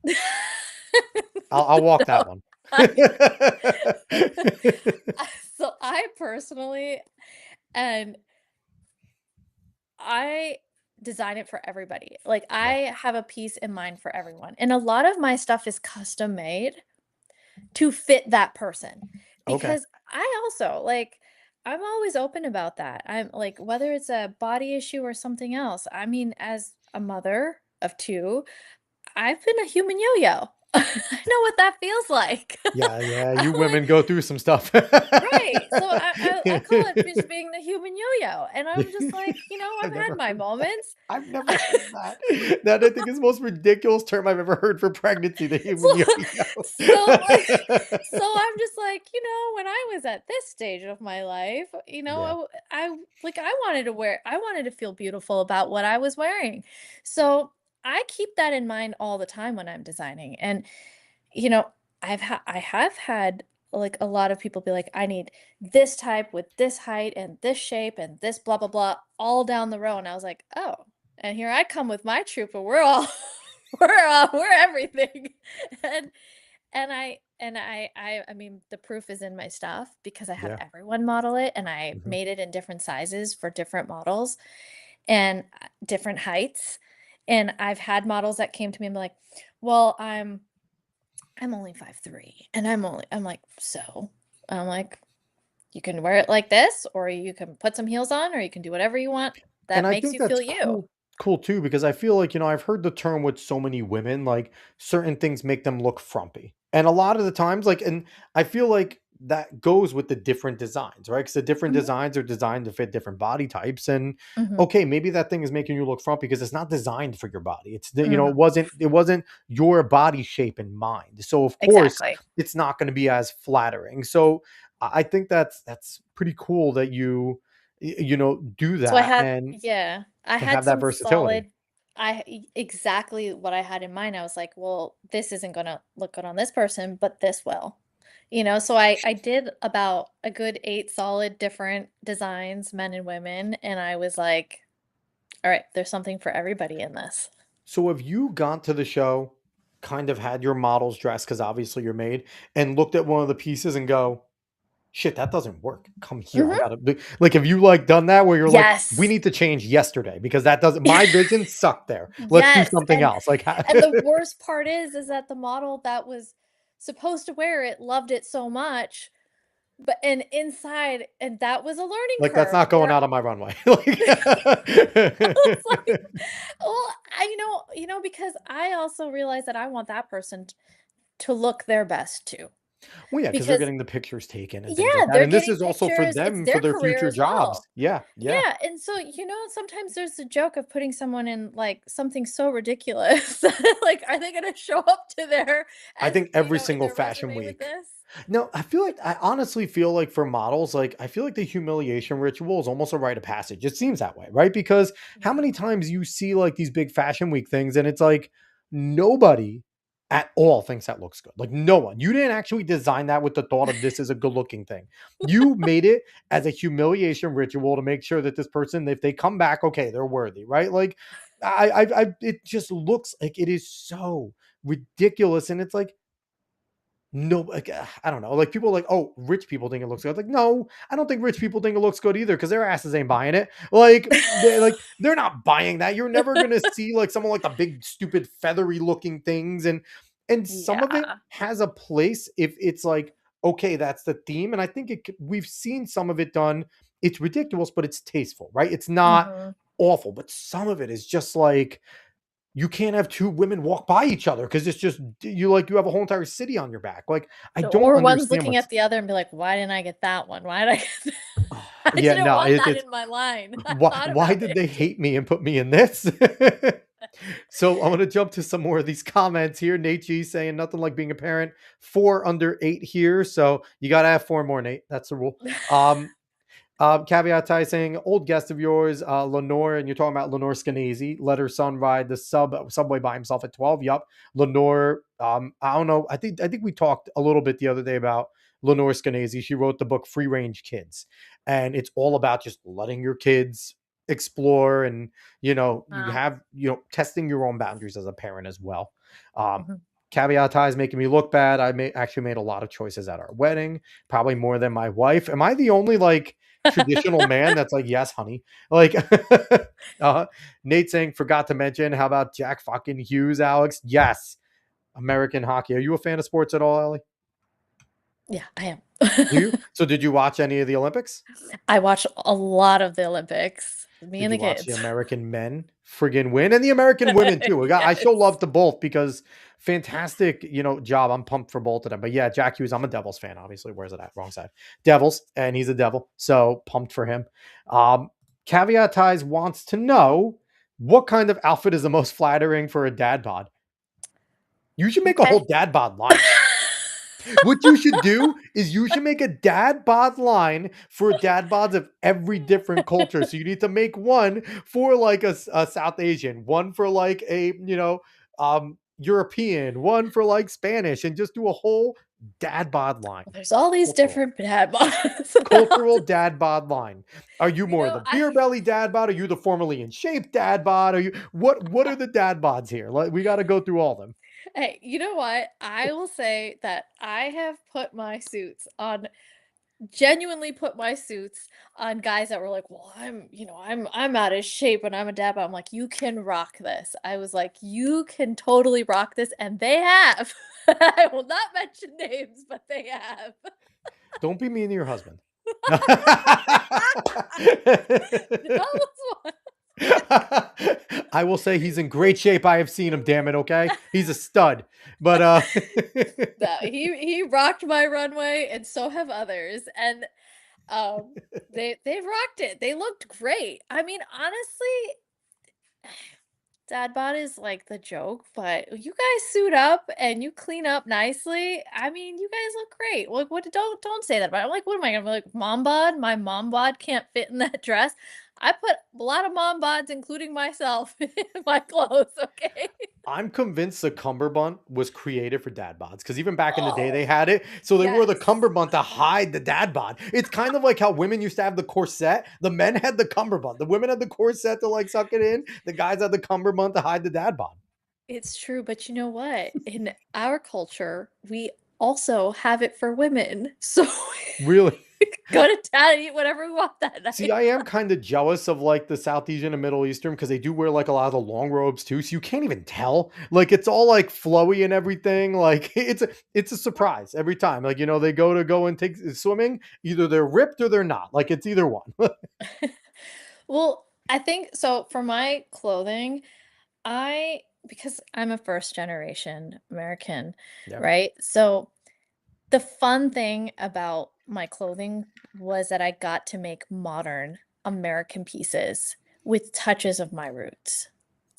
I'll walk that No. one. I so I personally and I design it for everybody. Like, Yeah. I have a piece in mind for everyone, and a lot of my stuff is custom made to fit that person, Okay. because I also, like, I'm always open about that. I'm like, whether it's a body issue or something else. I mean, as a mother of 2, I've been a human yo-yo. I know what that feels like. Yeah, yeah, I'm you like, women go through some stuff. right. So I call it just being the human yo-yo. And I'm just like, I've I've had never my heard that. moments. I've never heard that. That I think is the most ridiculous term I've ever heard for pregnancy, the So human yo-yo. so I'm just like, when I was at this stage of my life, Yeah. like I wanted to feel beautiful about what I was wearing. So I keep that in mind all the time when I'm designing. And you know, I have had like a lot of people be like, I need this type with this height and this shape and this blah blah blah all down the row. And I was like, oh, and here I come with my troop, and we're all we're everything. And I mean, the proof is in my stuff because I had Yeah. everyone model it, and I Mhm. made it in different sizes for different models and different heights. And I've had models that came to me and be like, well, I'm only 5'3", and I'm like, "So?" I'm like, "You can wear it like this, or you can put some heels on, or you can do whatever you want And that I makes think you feel that's you." cool too, because I feel like, I've heard the term with so many women, like certain things make them look frumpy. And a lot of the times, like, and I feel like that goes with the different designs, right? Because the different Mhm, designs are designed to fit different body types. And mhm, okay, maybe that thing is making you look frumpy because it's not designed for your body. It mhm. wasn't your body shape in mind. So of course Exactly. it's not going to be as flattering. So I think that's pretty cool that you do So I that had and yeah, I to had have that some versatility. solid exactly what I had in mind. I was like, "Well, this isn't gonna look good on this person, but this will." So I did about a good 8 solid different designs, men and women, and I was like, "All right, there's something for everybody in this." So have you gone to the show, kind of had your models dressed because obviously you're made, and looked at one of the pieces and go, "Shit, that doesn't work. Come here. I Mhm. gotta like." Have you like done that where you're like, "We Yes. need to change yesterday because that doesn't. My vision sucked there. Let's do Yes, something and else." Like, and the worst part is that the model that was supposed to wear it loved it so much, but and inside and that was a learning like that's curve not going where out on my runway. Like, I was like, well, because I also realize that I want that person to look their best too. well, yeah, because they're Because getting the pictures taken and things like yeah, that. they're And this getting is also for pictures. It's them for their their career future as jobs. well. Yeah, yeah. Yeah, and so, sometimes there's a joke of putting someone in, like, something so ridiculous, like, are they gonna show up to their I as think every in single their fashion resume with week. this? No, I honestly feel like for models, like I feel like the humiliation ritual is almost a rite of passage. It seems that way, right? Because how Yeah. many times you see like these big fashion week things and it's like nobody at all thinks that looks good. Like no one. You didn't actually design that with the thought of this is a good looking thing. You made it as a humiliation ritual to make sure that this person, if they come back, okay, they're worthy, right? Like it just looks like it is so ridiculous. And it's like, no, like, I don't know. Like people are like, oh, rich people think it looks good. Like, no, I don't think rich people think it looks good either because their asses ain't buying it. They're not buying that. You're never gonna see like someone like the big stupid feathery looking things, and some of it Yeah. has a place if it's like okay, that's the theme. And I think we've seen some of it done. It's ridiculous, but it's tasteful, right? It's not Mhm. awful, but some of it is just like you can't have two women walk by each other because it's just you have a whole entire city on your back. Like I don't Or one's understand looking what's at the other and be like, "Why didn't I get that one? Why did I get that? I yeah, didn't no, want that it's in my line." I thought why about did it. they hate me and put me in this? So I want to jump to some more of these comments here. Nate G saying nothing like being a parent. 4 under 8 here, so you got to have 4 more, Nate. That's the rule. Um, Caveat Ty saying, old guest of yours, Lenore, and you're talking about Lenore Skenazy, let her son ride the subway by himself at 12. Yup. Lenore, I don't know. I think we talked a little bit the other day about Lenore Skenazy. She wrote the book Free Range Kids. And it's all about just letting your kids explore and you Wow. have testing your own boundaries as a parent as well. Um, Mhm. Caveat ties making me look bad. Actually made a lot of choices at our wedding, probably more than my wife. Am I the only like traditional man that's like, yes, honey? Like, uh, Nate saying, forgot to mention. How about Jack fucking Hughes, Alex? Yes, American hockey. Are you a fan of sports at all, Ellie? Yeah, I am. Do you? So, did you watch any of the Olympics? I watch a lot of the Olympics. Me Did and you the watch the kids. American men friggin' win and the American women too? I show love Yes. to both because fantastic, job. I'm pumped for both of them. But yeah, Jack Hughes, I'm a Devils fan, obviously. Where's it at? Wrong side. Devils, and he's a devil. So pumped for him. Um, Caveat Ties wants to know what kind of outfit is the most flattering for a dad bod? You should make a Okay. whole dad bod line. What you should do is you should make a dad bod line for dad bods of every different culture. So you need to make one for like a South Asian, one for like a, European, one for like Spanish, and just do a whole dad bod line. There's all these Cultural. different dad mods. Cultural dad bod line. Are you You more know, the I beer belly dad bod? Are you the formerly in shape dad bod? Are you what are the dad bods here? Like, we got to go through all of them. Hey, you know what? I will say that I have put my suits on genuinely put my suits on guys that were like, "Well, I'm out of shape and I'm a dad," but I'm like, "You can rock this." I was like, "You can totally rock this," and they have. I will not mention names, but they have. Don't be mean to your husband. That was one. I will say he's in great shape. I have seen him, damn it, okay? He's a stud. But No, he rocked my runway, and so have others. And they've rocked it. They looked great. I mean, honestly, dad bod is like the joke, but you guys suit up and you clean up nicely. I mean, you guys look great. Like, what? Don't say that. But I'm like, what am I gonna be like? Mom bod? My mom bod can't fit in that dress. I put a lot of mom bods, including myself, in my clothes. Okay. I'm convinced the cummerbund was created for dad bods because even back in the day Oh, they had it. So they wore the yes. cummerbund to hide the dad bod. It's kind of like how women used to have the corset. The men had the cummerbund. The women had the corset to like suck it in. The guys had the cummerbund to hide the dad bod. It's true, but you know what? In our culture, we also have it for women. So Really? go to town and eat whatever we want that See, night. I am kind of jealous of like the South Asian and Middle Eastern because they do wear like a lot of the long robes too. So you can't even tell. Like it's all like flowy and everything. Like it's a surprise every time. Like they go and take swimming. Either they're ripped or they're not. Like it's either one. Well, I think so for my clothing, because I'm a first generation American, Yeah. right? So the fun thing about my clothing was that I got to make modern American pieces with touches of my roots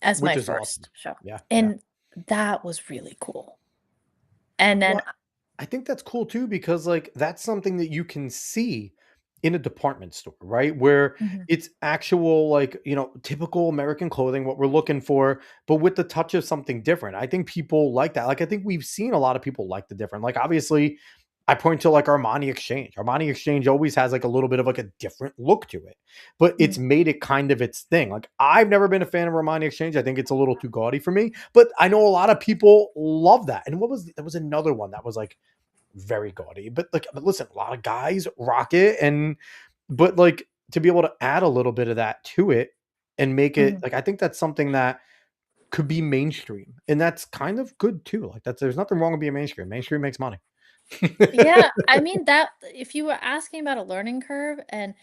as Which my is awesome. first show. Yeah. Yeah. And that was really cool. And then Well, I think that's cool too because like that's something that you can see in a department store, right? Where Mhm, it's actual like, typical American clothing what we're looking for, but with the touch of something different. I think people like that. Like I think we've seen a lot of people like the different. Like obviously I point to like Armani Exchange. Armani Exchange always has like a little bit of like a different look to it, but it's mhm. made it kind of its thing. Like I've never been a fan of Armani Exchange. I think it's a little too gaudy for me, but I know a lot of people love that. And there was another one that was like very gaudy, but listen, a lot of guys rock it, but like to be able to add a little bit of that to it and make it Mhm. like I think that's something that could be mainstream, and that's kind of good too. Like that's there's nothing wrong with being mainstream. Mainstream makes money. Yeah, I mean that if you were asking about a learning curve and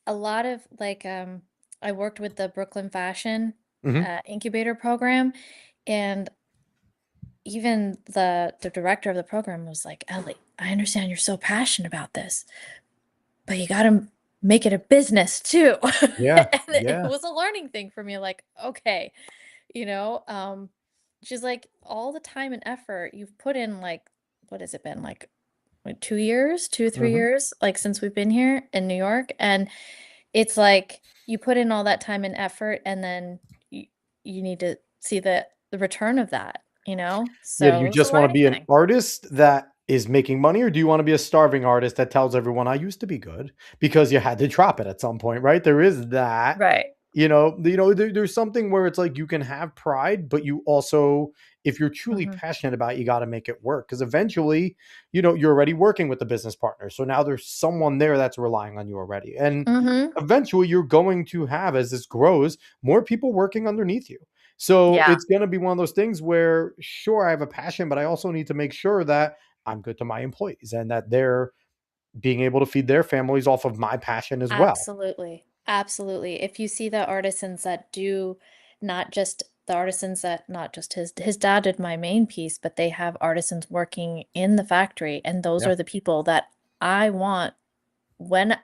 a lot of I worked with the Brooklyn Fashion Mhm. incubator program, and even the director of the program was like, "Ellie, I understand you're so passionate about this, but you got to make it a business too." Yeah, And it yeah. was a learning thing for me, like, okay, you know, she's like, all the time and effort you've put in, like, what has it been, like 2 years, 2 3 Mhm. years, like since we've been here in New York, and it's like you put in all that time and effort, and then you need to see the return of that, you know? Yeah, do So you it was a just wanna learning be an thing. artist that is making money, or do you wanna be a starving artist that tells everyone, "I used to be good," because you had to drop it at some point, right? There is that. Right. there's something where it's like you can have pride, but you also, if you're truly Mhm. passionate about it, you got to make it work. Because eventually, you're already working with the business partner. So now there's someone there that's relying on you already. And Mhm. eventually you're going to have, as this grows, more people working underneath you. So Yeah. it's going to be one of those things where, sure, I have a passion, but I also need to make sure that I'm good to my employees and that they're being able to feed their families off of my passion as well. Absolutely. Absolutely. If you see the artisans that do not just the artisans that not just his dad did my main piece, but they have artisans working in the factory, and those Yeah. are the people that I want when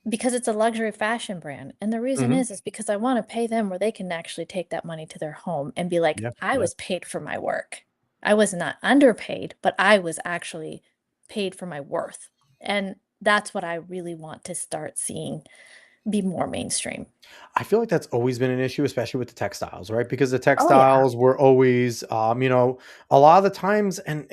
because it's a luxury fashion brand. And the reason Hmm. is because I want to pay them where they can actually take that money to their home and be like, Yeah. I Yeah. was paid for my work. I was not underpaid, but I was actually paid for my worth. And that's what I really want to start seeing be more mainstream. I feel like that's always been an issue, especially with the textiles, right? Because the Oh yeah. textiles were always, a lot of the times, and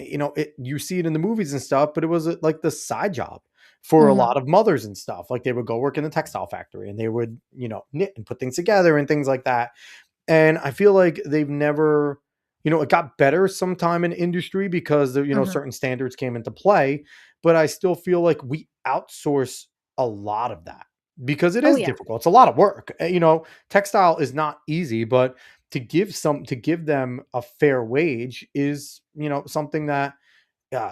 you see it in the movies and stuff, but it was like the side job for a Mhm. lot of mothers and stuff. Like they would go work in the textile factory and they would, knit and put things together and things like that. And I feel like they've never, it got better sometime in industry because Mhm. certain standards came into play, but I still feel like we outsource a lot of that because it Oh is yeah. difficult. It's a lot of work. Textile is not easy, but to give them a fair wage is, something that uh,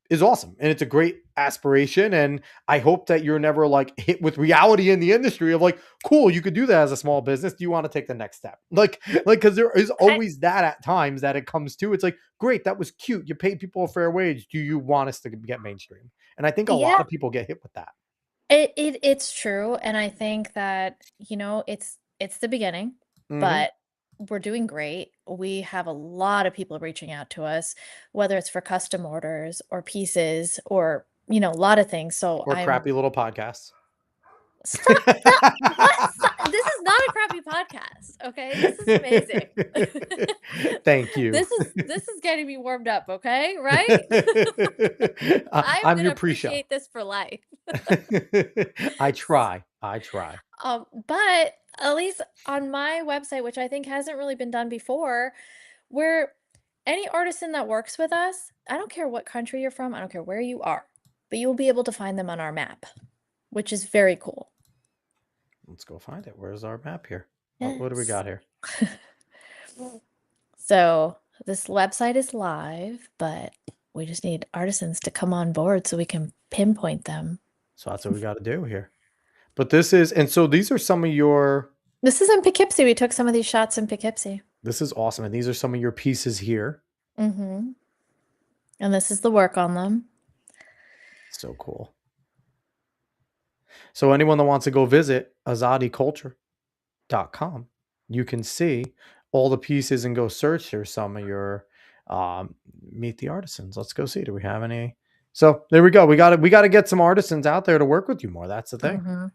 is awesome, and it's a great aspiration, and I hope that you're never like hit with reality in the industry of like, cool, you could do that as a small business, do you want to take the next step, like because there is I always that at times that it comes to, it's like, great, that was cute, you paid people a fair wage, do you want us to get mainstream? And I think a lot yeah, of people get hit with that. it's true, and I think that, it's the beginning, Hmm. but we're doing great. We have a lot of people reaching out to us, whether it's for custom orders or pieces or, a lot of things. So Or I'm crappy little podcasts. stop that. What? This is not a crappy podcast, okay? This is amazing. Thank you. This is getting me warmed up, okay? Right? I'm I'm gonna your pre-show. appreciate this for life. I try. I try. But at least on my website, which I think hasn't really been done before, where any artisan that works with us, I don't care what country you're from, I don't care where you are, but you'll be able to find them on our map, which is very cool. Let's go find it. Where's our map here? What do we Yes. got here? So this website is live, but we just need artisans to come on board so we can pinpoint them. So that's what we got to do here. But this is, and so these are some of your, This is in Poughkeepsie. We took some of these shots in Poughkeepsie. this is awesome. And these are some of your pieces here. Hmm. And this is the work on them. So cool. So anyone that wants to go visit azaadiculture.com, you can see all the pieces and go search for some of your meet the artisans. Let's go see. Do we have any? So there we go. We got to get some artisans out there to work with you more. That's the thing. Hmm.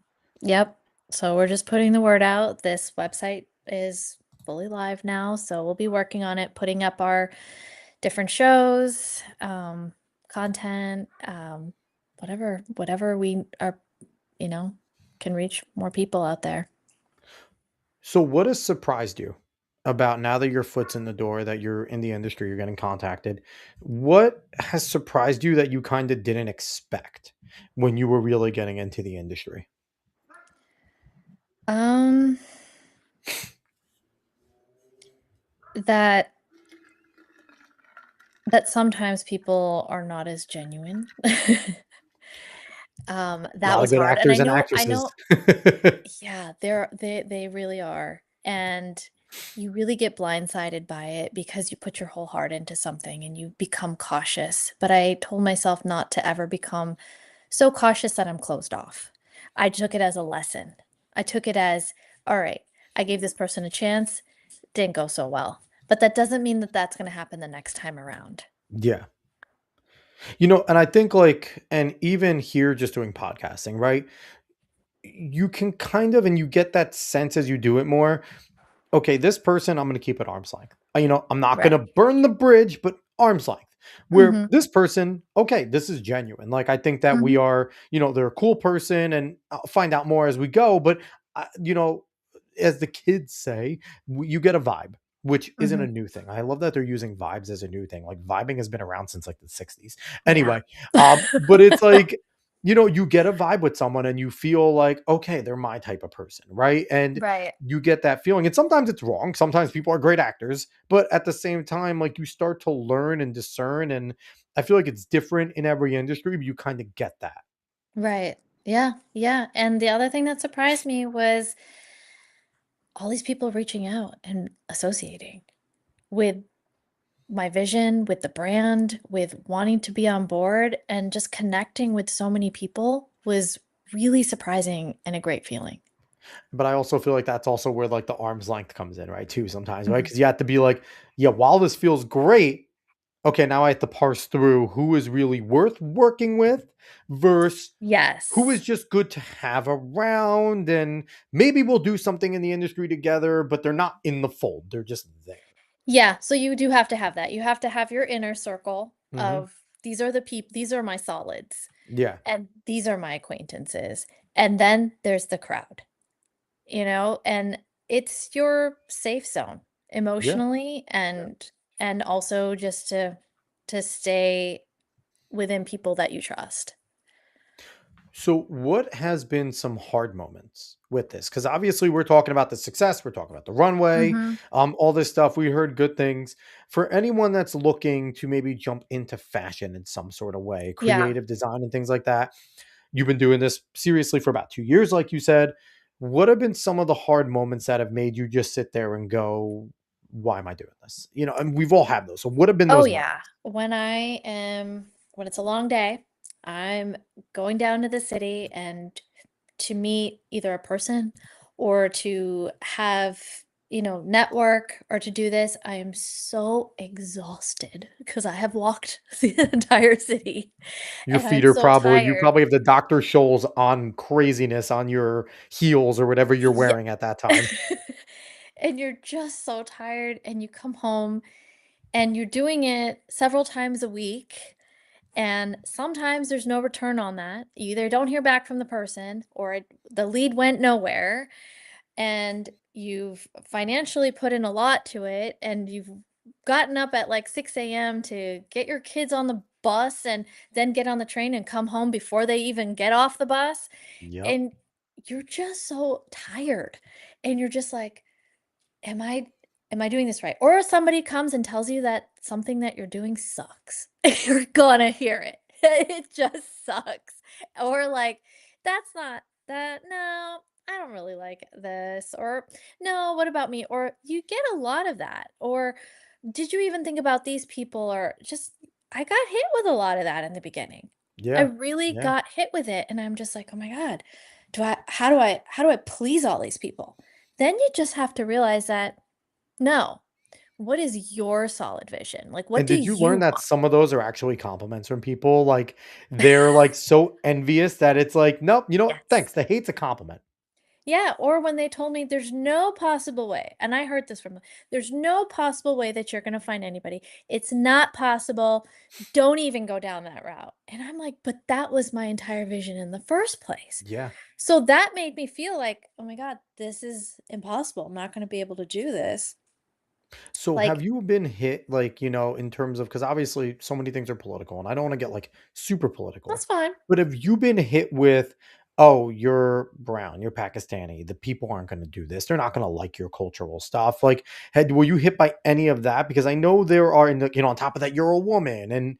Yep. So we're just putting the word out. This website is fully live now, so we'll be working on it, putting up our different shows, content, whatever we are, you know, can reach more people out there. So what has surprised you about, now that your foot's in the door, that you're in the industry, you're getting contacted? What has surprised you that you kind of didn't expect when you were really getting into the industry? Um, that that sometimes people are not as genuine. A That lot of was good hard. And actors and I actresses. know Yeah, they really are, and you really get blindsided by it because you put your whole heart into something and you become cautious. But I told myself not to ever become so cautious that I'm closed off. I took it as a lesson. I took it as, all right, I gave this person a chance, didn't go so well. But that doesn't mean that that's going to happen the next time around. Yeah. And I think and even here, just doing podcasting, right? You can kind of, and you get that sense as you do it more. Okay, this person, I'm going to keep at arm's length. I'm not going Right. to burn the bridge, but arm's length. Where Mhm. this person, okay, this is genuine. Like, I think that we Mhm. are, they're a cool person, and I'll find out more as we go. But, uh, you know, as the kids say, you get a vibe, which isn't a Mhm. new thing. I love that they're using vibes as a new thing. Like vibing has been around since like the 60s. Yeah. Anyway, but it's like, you get a vibe with someone and you feel like, okay, they're my type of person, right? And Right. you get that feeling. And sometimes it's wrong. Sometimes people are great actors, but at the same time, like you start to learn and discern. And I feel like it's different in every industry, but you kind of get that. Right. Yeah, yeah, and the other thing that surprised me was all these people reaching out and associating with my vision, with the brand, with wanting to be on board, and just connecting with so many people was really surprising and a great feeling. But I also feel like that's also where like the arm's length comes in, right? Too sometimes, right? Mhm. Because you have to be like, yeah, while this feels great, okay, now I have to parse through who is really worth working with versus who is Yes. just good to have around. And maybe we'll do something in the industry together, but they're not in the fold. They're just there. Yeah, so you do have to have that. You have to have your inner circle Hmm. of these are my solids, Yeah. and these are my acquaintances. And then there's the crowd, and it's your safe zone Yeah. emotionally and also just to stay within people that you trust. So, what has been some hard moments with this? Because obviously, we're talking about the success, we're talking about the runway, Mhm. all this stuff. We heard good things. For anyone that's looking to maybe jump into fashion in some sort of way, Yeah. creative design and things like that, you've been doing this seriously for about 2 years, like you said. What have been some of the hard moments that have made you just sit there and go, "Why am I doing this?" And we've all had those. So, what have been Oh, those yeah. moments? When it's a long day, I'm going down to the city and to meet either a person or to have, network or to do this, I am so exhausted because I have walked the entire city Your and feet I'm are so probably you tired. probably have the Dr. Scholl's on craziness on your heels or whatever you're Yeah. wearing at that time. And you're just so tired and you come home and you're doing it several times a week. And sometimes there's no return on that. You either don't hear back from the person or the lead went nowhere and you've financially put in a lot to it and you've gotten up at like 6 a.m. to get your kids on the bus and then get on the train and come home before they even get off the bus. Yep. And you're just so tired. And you're just like, Am I am I doing this right? Or somebody comes and tells you that something that you're doing sucks. You're gonna hear it. It just sucks. Or like, that's not that no, I don't really like this. Or no, what about me? Or you get a lot of that. Or did you even think about these people? Or just I got hit with a lot of that in the beginning. I Yeah. really Yeah. got hit with it and I'm just like, "Oh my god. How do I please all these people?" Then you just have to realize that, no, what is your solid vision? Like, what And do did you you learn that want? some of those are actually compliments from people? Like they're like so envious that it's like, nope, Yes. thanks. The hate's a compliment. Yeah, or when they told me there's no possible way, and I heard this from them, there's no possible way that you're gonna find anybody. It's not possible. Don't even go down that route. And I'm like, but that was my entire vision in the first place. Yeah. So that made me feel like, oh my God, this is impossible. I'm not gonna be able to do this. So have Like, you been hit like, in terms of because obviously so many things are political and I don't want to get like super political, that's fine. but have you been hit with, oh, you're brown, you're Pakistani, the people aren't going to do this. They're not going to like your cultural stuff. Like, were you hit by any of that? Because I know there are in the, on top of that, you're a woman. And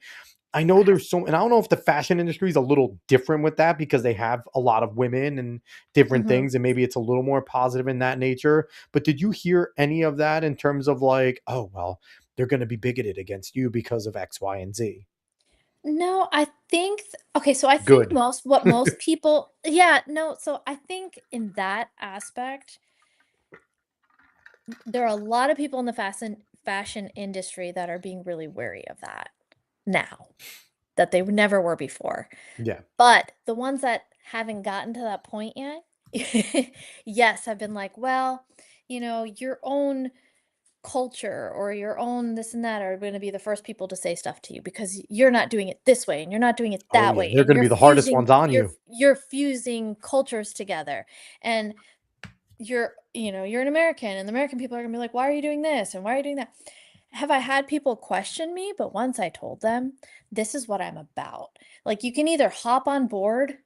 I know Yes. there's so, and I don't know if the fashion industry is a little different with that because they have a lot of women and different Mhm. things, and maybe it's a little more positive in that nature. But did you hear any of that in terms of like, oh, well, they're going to be bigoted against you because of X, Y, and Z? No, I think okay, so I think Good. most people yeah, no, so I think in that aspect, there are a lot of people in the fashion industry that are being really wary of that now, that they never were before. Yeah. But the ones that haven't gotten to that point yet, yes, have been like, well, your own culture or your own this and that are going to be the first people to say stuff to you because you're not doing it this way and you're not doing it Oh, that yeah. way They're and going to you're be the hardest fusing ones on you're you. you're fusing cultures together and you're an American, and the American people are gonna be like, why are you doing this? And why are you doing that? Have I had people question me? But once I told them, this is what I'm about. Like, you can either hop on board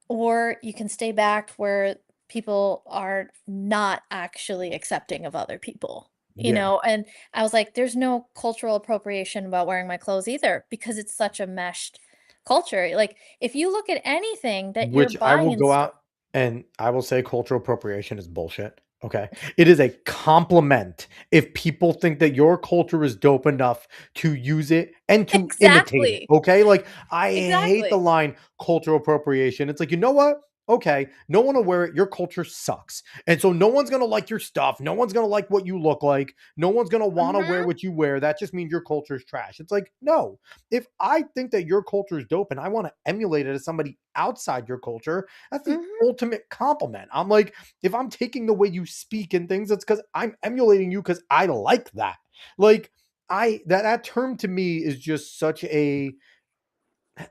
or you can stay back where people are not actually accepting of other people, Yeah. And I was like, there's no cultural appropriation about wearing my clothes either because it's such a meshed culture. Like, if you look at anything that you're Which I buying will in go store. out and I will say cultural appropriation is bullshit, okay? It is a compliment if people think that your culture is dope enough to use it and to imitate it, Exactly. okay? Like, I hate the Exactly. line cultural appropriation. It's like, you know what? Okay, no one will wear it. Your culture sucks. And so no one's gonna like your stuff. No one's gonna like what you look like. No one's gonna wanna wear Mhm. what you wear. That just means your culture is trash. It's like, no, if I think that your culture is dope and I want to emulate it as somebody outside your culture, that's the Mhm. ultimate compliment. I'm like, if I'm taking the way you speak and things, it's because I'm emulating you because I like that. Like, that term to me is just such a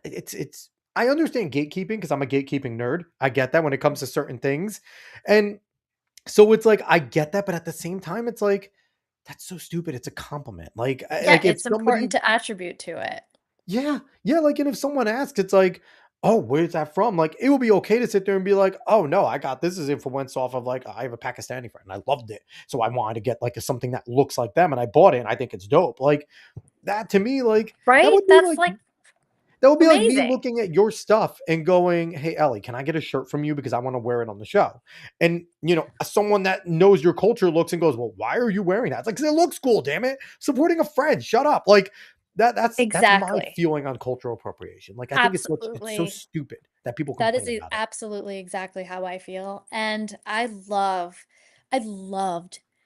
it's I understand gatekeeping because I'm a gatekeeping nerd. I get that when it comes to certain things. And so it's like I get that, but at the same time, it's like that's so stupid. It's a compliment. Yeah, Like if it's important somebody to attribute to it. yeah, yeah, like, and if someone asks, it's like, "Oh, where's that from?" Like, it would be okay to sit there and be like, "Oh, no, I got this is influenced off of, like, I have a Pakistani friend, and I loved it, so I wanted to get, like, something that looks like them, and I bought it, and I think it's dope." Like, that to me, like, that Right? would be That's, like like, that would be like me amazing. looking at your stuff and going, "Hey, Ellie, can I get a shirt from you because I wanna wear it on the show?" And, someone that knows your culture looks and goes, "Well, why are you wearing that?" It's like, "'Cause it looks cool, damn it. Supporting a friend, shut up." Like, that's my Exactly. feeling on cultural appropriation. Like, I think it's so Absolutely. stupid that people That is complain about it. absolutely exactly how I feel, and I loved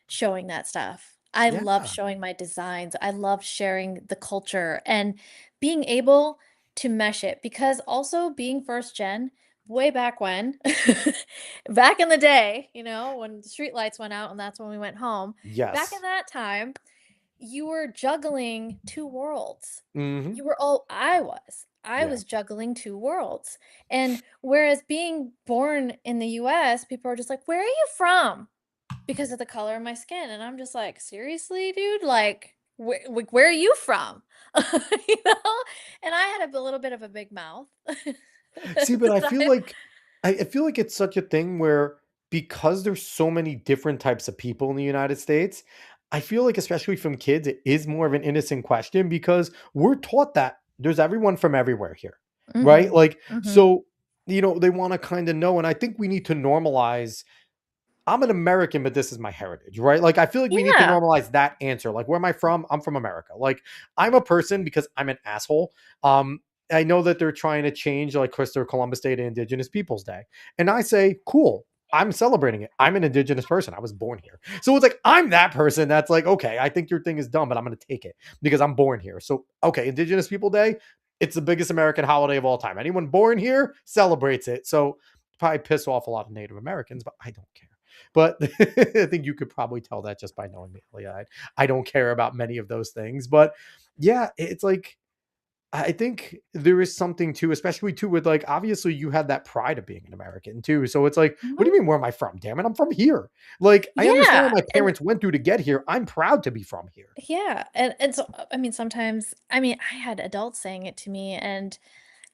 showing that stuff. I Yeah, loved showing my designs. I loved sharing the culture and being able to mesh it because also being first gen, way back when, back in the day, when the street lights went out and that's when we went home. Back in yes. that time, you were juggling 2 worlds. Mhm. You were oh, I was. I Yeah. was juggling 2 worlds. And whereas being born in the US, people are just like, "Where are you from?" Because of the color of my skin, and I'm just like, "Seriously, dude? Like, where are you from?" You know? And I had a little bit of a big mouth. See, At but the I feel time. like I feel like it's such a thing where because there's so many different types of people in the United States, I feel like especially from kids, it is more of an innocent question because we're taught that there's everyone from everywhere here, right? Mhm. Like, Mhm. so they want to kind of know, and I think we need to normalize I'm an American, but this is my heritage, right? Like, I feel like we need to Yeah. normalize that answer. Like, where am I from? I'm from America. Like, I'm a person because I'm an asshole. I know that they're trying to change like Christopher Columbus Day to Indigenous Peoples Day. And I say, cool. I'm celebrating it. I'm an indigenous person. I was born here. So it's like I'm that person that's like, okay, I think your thing is dumb, but I'm gonna take it because I'm born here. So okay, Indigenous People Day, it's the biggest American holiday of all time. Anyone born here celebrates it. So probably piss off a lot of Native Americans, but I don't care. But I think you could probably tell that just by knowing me, Elliot. I don't care about many of those things. But yeah, it's like I think there is something too, especially too with like obviously you have that pride of being an American too. So it's like, what do Mhm. you mean where am I from? Damn it, I'm from here. Like I understand Yeah, what my and parents went through to get here. I'm proud to be from here. yeah, and so, I mean, sometimes I had adults saying it to me, and,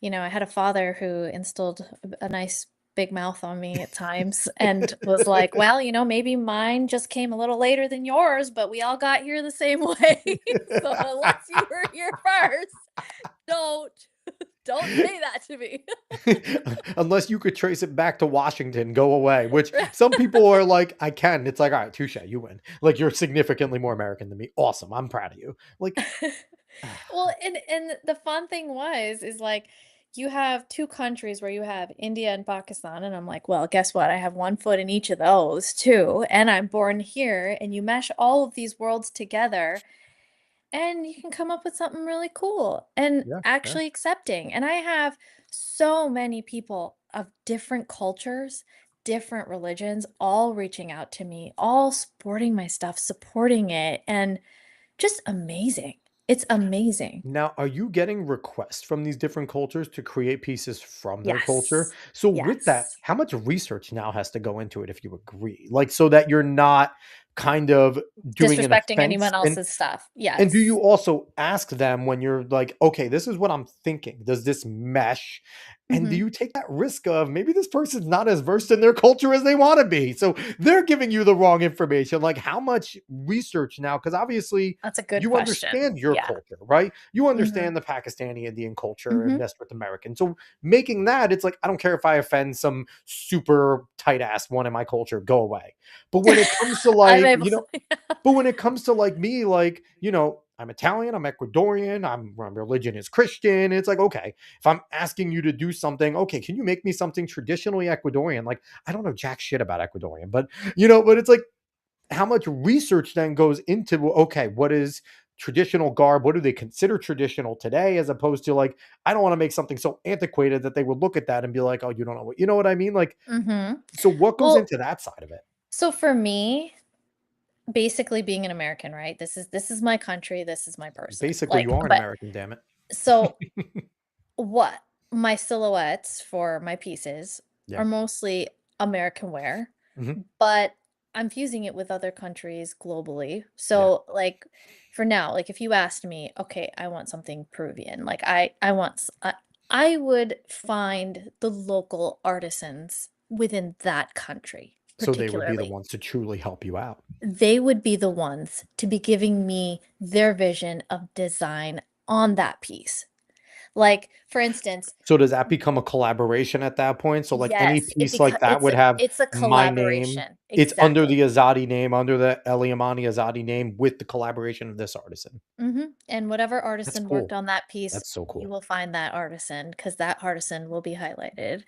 I had a father who instilled a nice big mouth on me at times and was like, "Well, maybe mine just came a little later than yours, but we all got here the same way. So unless you were here first, don't don't say that to me." Unless you could trace it back to Washington, go away. Which some people are like, I can. It's like, all right, touche, you win. Like you're significantly more American than me. Awesome, I'm proud of you. Like, Well, and the fun thing is like you have two countries where you have India and Pakistan, and I'm like, well, guess what? I have one foot in each of those too, and I'm born here, and you mesh all of these worlds together, and you can come up with something really cool and yeah, yeah, actually accepting. And I have so many people of different cultures, different religions, all reaching out to me, all sporting my stuff, supporting it, and just amazing. It's amazing. Now, are you getting requests from these different cultures to create pieces from their culture? Yes. So with that, Yes. how much research now has to go into it if you agree? Like so that you're not kind of doing an Disrespecting offense anyone else's stuff. and do you Yes. also ask them when you're like, "Okay, this is what I'm thinking. Does this mesh?" And do Mhm. you take that risk of maybe this person's not as versed in their culture as they wanna be? So they're giving you the wrong information. Like, how much research now? Because obviously That's a good you question. understand your Yeah. culture, right? You Mhm. understand the Pakistani Indian culture and Mhm. messed with American. So making that, it's like, I don't care if I offend some super tight ass one in my culture, go away. But when it comes to I'm like, able to. but when it comes to like me, like, I'm Italian, I'm Ecuadorian, my religion is Christian. It's like, okay, if I'm asking you to do something, okay, can you make me something traditionally Ecuadorian? Like, I don't know jack shit about Ecuadorian, but it's like how much research then goes into, okay, what is traditional garb? What do they consider traditional today? As opposed to like, I don't want to make something so antiquated that they would look at that and be like, oh, you don't know what, you know what I mean? Like, Mhm. so what goes Well, into that side of it? so for me, basically being an American, right? This is my country, this is my person. Basically, Like, you are an but American, damn it. so what my silhouettes for my pieces Yeah. are mostly American wear, Mhm. but I'm fusing it with other countries globally. Yeah. So like for now, like if you asked me, okay, I want something Peruvian. Like I would find the local artisans within that country So they would be the particularly. ones to truly help you out. They would be the ones to be giving me their vision of design on that piece. Like, for instance, So does that become a collaboration at that point? So, like, any yes, piece like that would have it's a my name. collaboration. It's under Exactly. the Azaadi name, under the Elle Amani Azaadi name with the collaboration of this artisan. Mhm, and whatever That's artisan worked cool. on that piece, That's so you cool. will find that artisan because that artisan will be highlighted,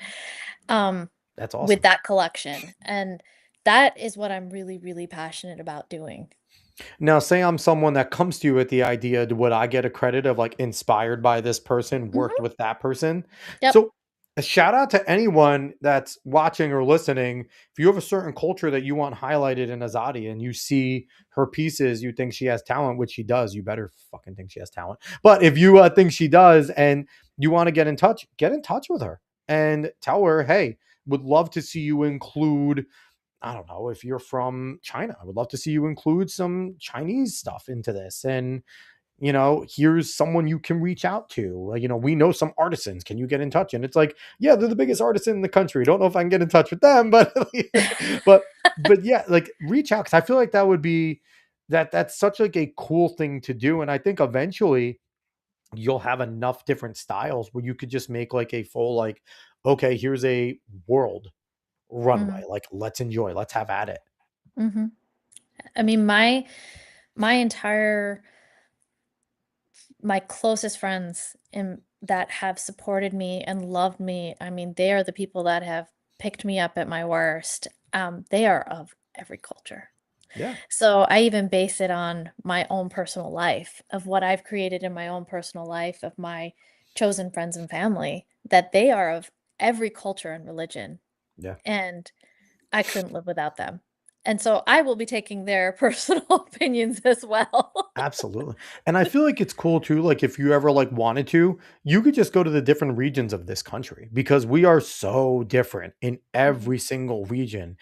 That's with awesome. that collection, and that is what I'm really, really passionate about doing. Now, say I'm someone that comes to you with the idea, would I get a credit of like inspired by this person, worked Mhm, with that person? yep, So, a shout out to anyone that's watching or listening. If you have a certain culture that you want highlighted in Azadi and you see her pieces, you think she has talent, which she does, you better fucking think she has talent. But if you think she does and you want to get in touch with her and tell her, hey, would love to see you include, I don't know, if you're from China, I would love to see you include some Chinese stuff into this. And, here's someone you can reach out to. We know some artisans. Can you get in touch? And it's like, yeah, they're the biggest artisan in the country. Don't know if I can get in touch with them, but, but, but yeah, like reach out. Cause I feel like that would be that's such like a cool thing to do. And I think eventually you'll have enough different styles where you could just make like a full, like, okay, here's a world runway. mhm, Like, let's enjoy, let's have at it. mhm. I mean, my entire my closest friends in that have supported me and loved me, I mean, they are the people that have picked me up at my worst. They are of every culture. Yeah. So I even base it on my own personal life of what I've created in my own personal life of my chosen friends and family, that they are of every culture and religion. Yeah. And I couldn't live without them. And so I will be taking their personal opinions as well. Absolutely. And I feel like it's cool too. Like if you ever like wanted to, you could just go to the different regions of this country because we are so different in Mhm, every single region.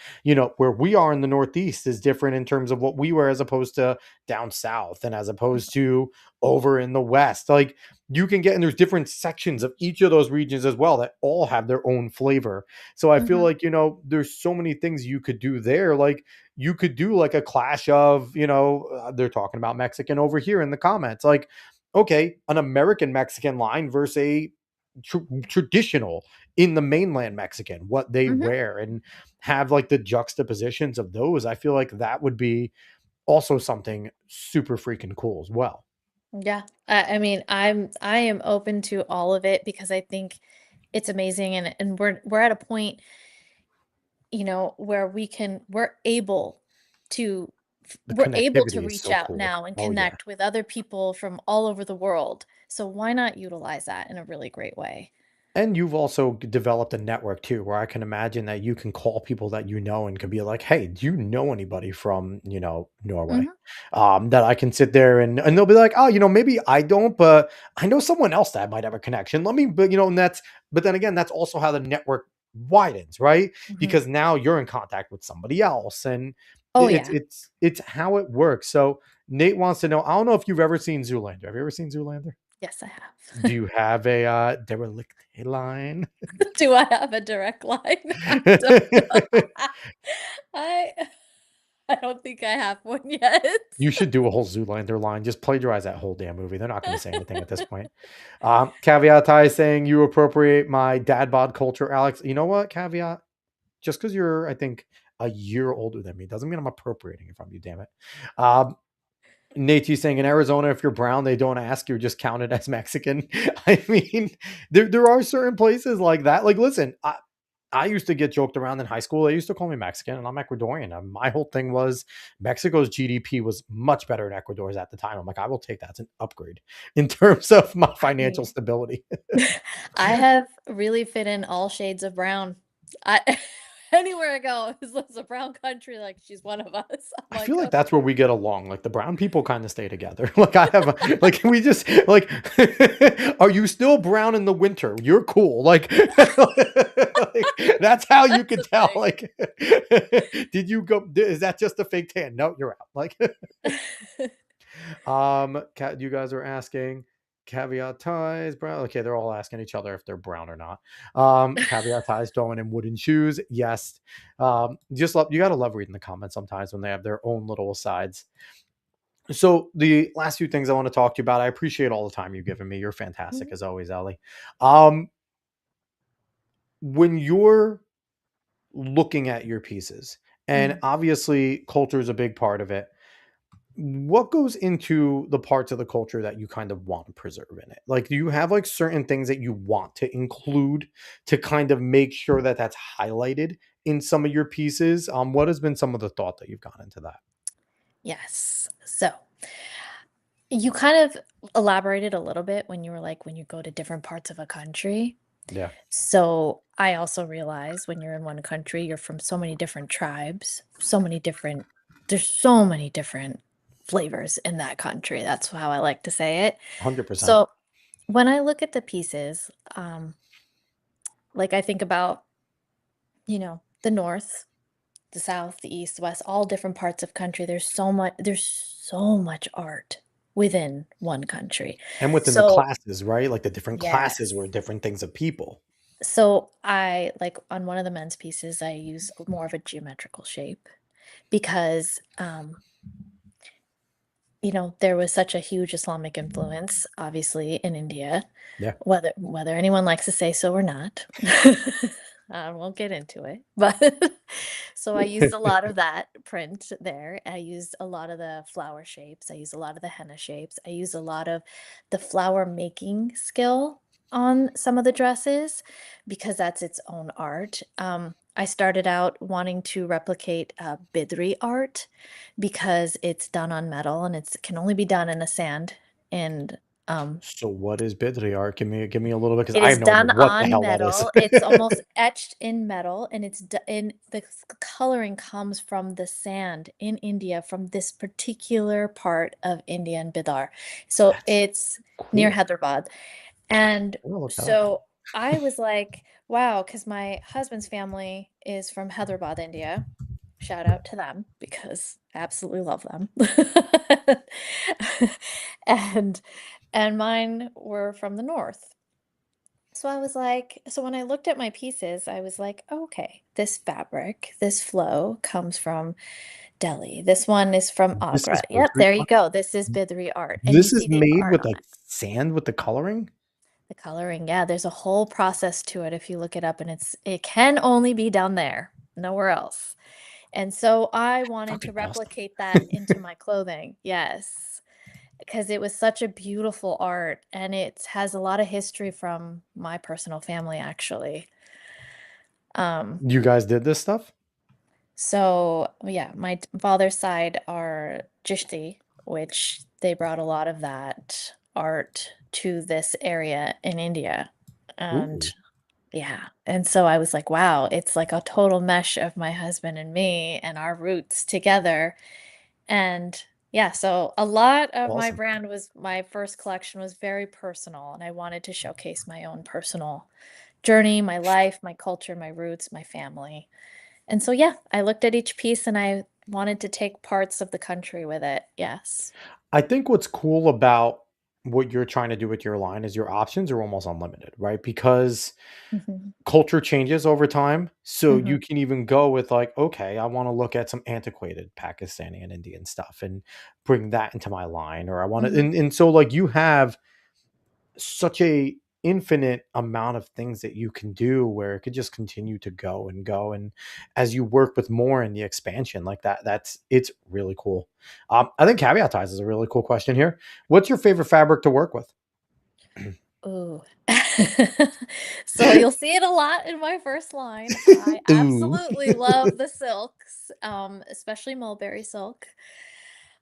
Where we are in the Northeast is different in terms of what we wear as opposed to down south and as mhm, opposed to over in the West. Like you can get, and there's different sections of each of those regions as well that all have their own flavor. So I feel mhm, like, there's so many things you could do there. Like you could do like a clash of, they're talking about Mexican over here in the comments. Like, okay, an American Mexican line versus a traditional in the mainland Mexican, what they mhm. wear and have like the juxtapositions of those. I feel like that would be also something super freaking cool as well. Yeah. I mean, I am open to all of it because I think it's amazing and we're at a point, where to The we're able to connectivity is reach so out cool. now and Oh, yeah. connect with other people from all over the world. So why not utilize that in a really great way? And you've also developed a network too, where I can imagine that you can call people that you know and can be like, "Hey, do you know anybody from, Norway?" Mhm. That I can sit there and they'll be like, "Oh, maybe I don't, but I know someone else that might have a connection. Let me," but and but then again, that's also how the network widens, right? Mhm. Because now you're in contact with somebody else, and Oh, it's yeah. it's it's how it works. So Nate wants to know. I don't know if you've ever seen Zoolander. Have you ever seen Zoolander? Yes, I Do have. you have a derelict line? Do I have a direct line? I don't know. I I don't think I have one yet. You should do a whole Zoolander line. Just plagiarize that whole damn movie. They're not going to say anything at this point. Caveat Ty saying you appropriate my dad bod culture, Alex. You know what? Caveat. Just because you're, I think, a year older than me doesn't mean I'm appropriating it from you. Damn it. Um, Nate, you saying in Arizona, if you're brown, they don't ask. You're just counted as Mexican. I mean, there are certain places like that. Like, listen, I used to get joked around in high school. They used to call me Mexican, and I'm Ecuadorian. And my whole thing was Mexico's GDP was much better than Ecuador's at the time. I'm like, I will take that as an upgrade in terms of my financial I stability. I have really fit in all shades of brown. I anywhere I go, it's a brown country, like, she's one of us. I'm I feel like, like "Okay." that's where we get along. Like the brown people kind of stay together. Like I have, like we just like, are you still brown in the winter? You're cool. Like, like, that's how you That's could the tell. thing. Like, did you go? Is that just a fake tan? No, you're out. Like, you guys are asking caveat ties brown. Okay, they're all asking each other if they're brown or not. Caveat ties throwing in wooden shoes. Yes. Just love, you gotta love reading the comments sometimes when they have their own little sides. So the last few things I want to talk to you about, I appreciate all the time you've given me. You're fantastic Mhm, as always, Ellie. Um, when you're looking at your pieces, and mhm, obviously culture is a big part of it, what goes into the parts of the culture that you kind of want to preserve in it? Like, do you have like certain things that you want to include to kind of make sure that that's highlighted in some of your pieces? What has been some of the thought that you've gone into that? yes. So, you kind of elaborated a little bit when you were like, when you go to different parts of a country. Yeah, So, I also realize when you're in one country, you're from so many different tribes, so many different there's so many different flavors in that country. That's how I like to say it. 100%. So, when I look at the pieces, like I think about, the north, the south, the east, the west, all different parts of country. There's so much art within one country. And within the So, classes, right? Like the different classes yes. were different things of people. So I like on one of the men's pieces, I use more of a geometrical shape because there was such a huge Islamic influence, obviously, in India, Yeah, whether anyone likes to say so or not. I won't get into it, but so I used a lot of that print there. I used a lot of the flower shapes. I used a lot of the henna shapes. I used a lot of the flower making skill on some of the dresses because that's its own art. I started out wanting to replicate bidri art because it's done on metal and it can only be done in a sand and so what is Bidri art? Give me a little bit because it I is have no idea done what the on hell that is. metal. It's almost etched in metal, and and the coloring comes from the sand in India, from this particular part of India and Bidar. So That's it's near cool. Hyderabad. And I'm gonna look that up. so I was like, wow, because my husband's family is from Hyderabad, India. Shout out to them because I absolutely love them. and and mine were from the north. So when I looked at my pieces, I was like, okay, this fabric, this flow comes from Delhi. This one is from This Agra. is Yep, Bidri there you art? go. This is Bidri art. And you This is see the made art with on like it. sand with the coloring? The coloring, yeah, there's a whole process to it if you look it up, and it can only be done there, nowhere else. And so I wanted to Fucking awesome. replicate that into my clothing. Yes, because it was such a beautiful art and it has a lot of history from my personal family actually. Um You guys did this stuff? So, yeah, my father's side are Jishti, which they brought a lot of that art to this area in India. And Ooh. Yeah. And so I was like, wow, it's like a total mesh of my husband and me and our roots together. And yeah, so a lot of my Awesome. brand was my first collection was very personal, and I wanted to showcase my own personal journey, my life, my culture, my roots, my family. And so yeah, I looked at each piece and I wanted to take parts of the country with it. Yes. I think what's cool about what you're trying to do with your line is your options are almost unlimited, right? Because Mhm. culture changes over time. So you Mhm. can even go with like, okay, I want to look at some antiquated Pakistani and Indian stuff and bring that into my line. Or I want to, Mhm. and so like you have such a infinite amount of things that you can do where it could just continue to go and go. And as you work with more in the expansion like that, it's really cool. I think caveat ties is a really cool question here. What's your favorite fabric to work with? Ooh. So you'll see it a lot in my first line. I Ooh. absolutely love the silks, especially mulberry silk.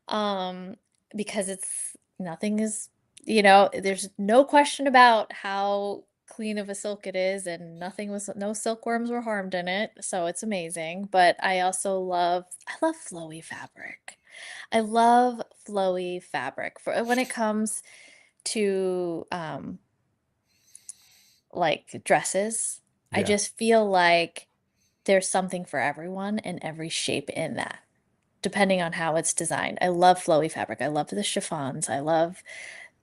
Um, because it's nothing is, there's no question about how clean of a silk it is, and no silkworms were harmed in it, so it's amazing. But I love flowy fabric. I love flowy fabric for when it comes to like dresses. I Yeah. just feel like there's something for everyone and every shape in that, depending on how it's designed. I love flowy fabric. I love the chiffons. I love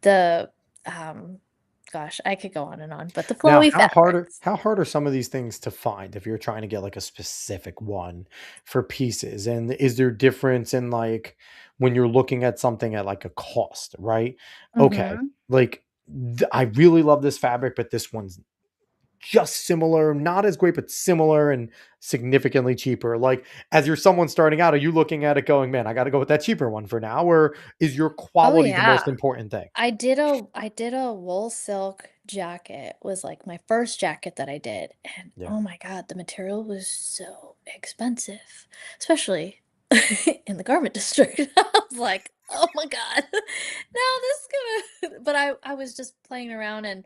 the um gosh, I could go on and on, but the Now, flowy fabrics. how hard are some of these things to find if you're trying to get like a specific one for pieces? And is there difference in like when you're looking at something at like a cost, right? Okay, Mhm. like I really love this fabric, but this one's just similar, not as great, but similar and significantly cheaper. Like as you're someone starting out, are you looking at it going, man, I got to go with that cheaper one for now? Or is your Oh quality the most yeah. important thing? I did a wool silk jacket was like my first jacket that I did, and Yeah. oh my god, the material was so expensive, especially in the garment district. I was like, "Oh my god, now this is gonna." But I was just playing around, and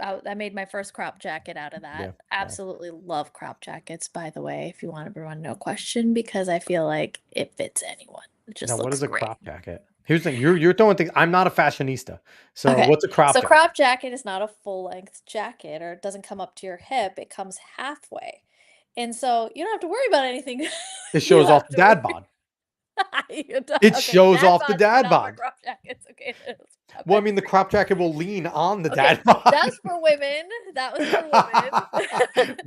I made my first crop jacket out of that. Yeah. Nice. Absolutely love crop jackets, by the way, if you want everyone, no question, because I feel like it fits anyone. It Now, just what looks is a great. crop jacket? Here's the thing. You're throwing things. I'm not a fashionista. So Okay, what's a crop so jacket? crop jacket is not a full-length jacket, or it doesn't come up to your hip, it comes halfway. And so you don't have to worry about anything. It You shows off have the to worry. dad bod. You don't It okay, shows dad off the bods are dad not for bod. crop jackets, okay, Well, okay. I mean, the crop jacket will lean on the Okay, dad bod. that's for women, that was for women.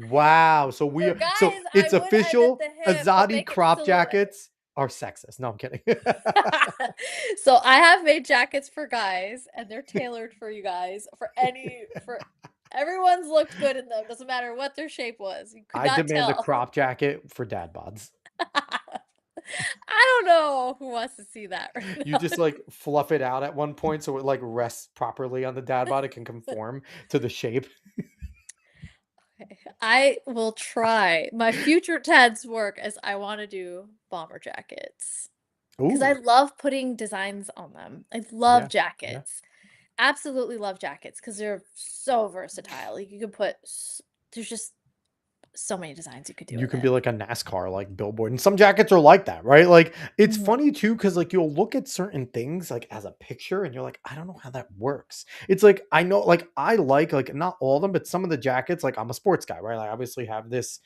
Wow. For So guys, I it's would end at official. the hip, but Azadi make it crop silhouetted. jackets are sexist. No, I'm kidding. So I have made jackets for guys, and they're tailored for you guys, for everyone's looked good in them, doesn't matter what their shape was. You could I not demand a tell. crop jacket for dad bods. I don't know who wants to see that right You now. just like fluff it out at one point so it like rests properly on the dad bod. It can conform to the shape. Okay, I will try. My future tense work is I wanna do bomber jackets because I Ooh. love putting designs on them. I love Yeah. Yeah. jackets. Absolutely love jackets because 'cause they're so versatile. Like, you could put s there's just so many designs you could do You with can be it. like a NASCAR like billboard. And some jackets are like that, right? Like it's Mhm, funny too, because like you'll look at certain things like as a picture and you're like, I don't know how that works. It's like I know like I like not all of them, but some of the jackets, like I'm a sports guy, right? I obviously have this.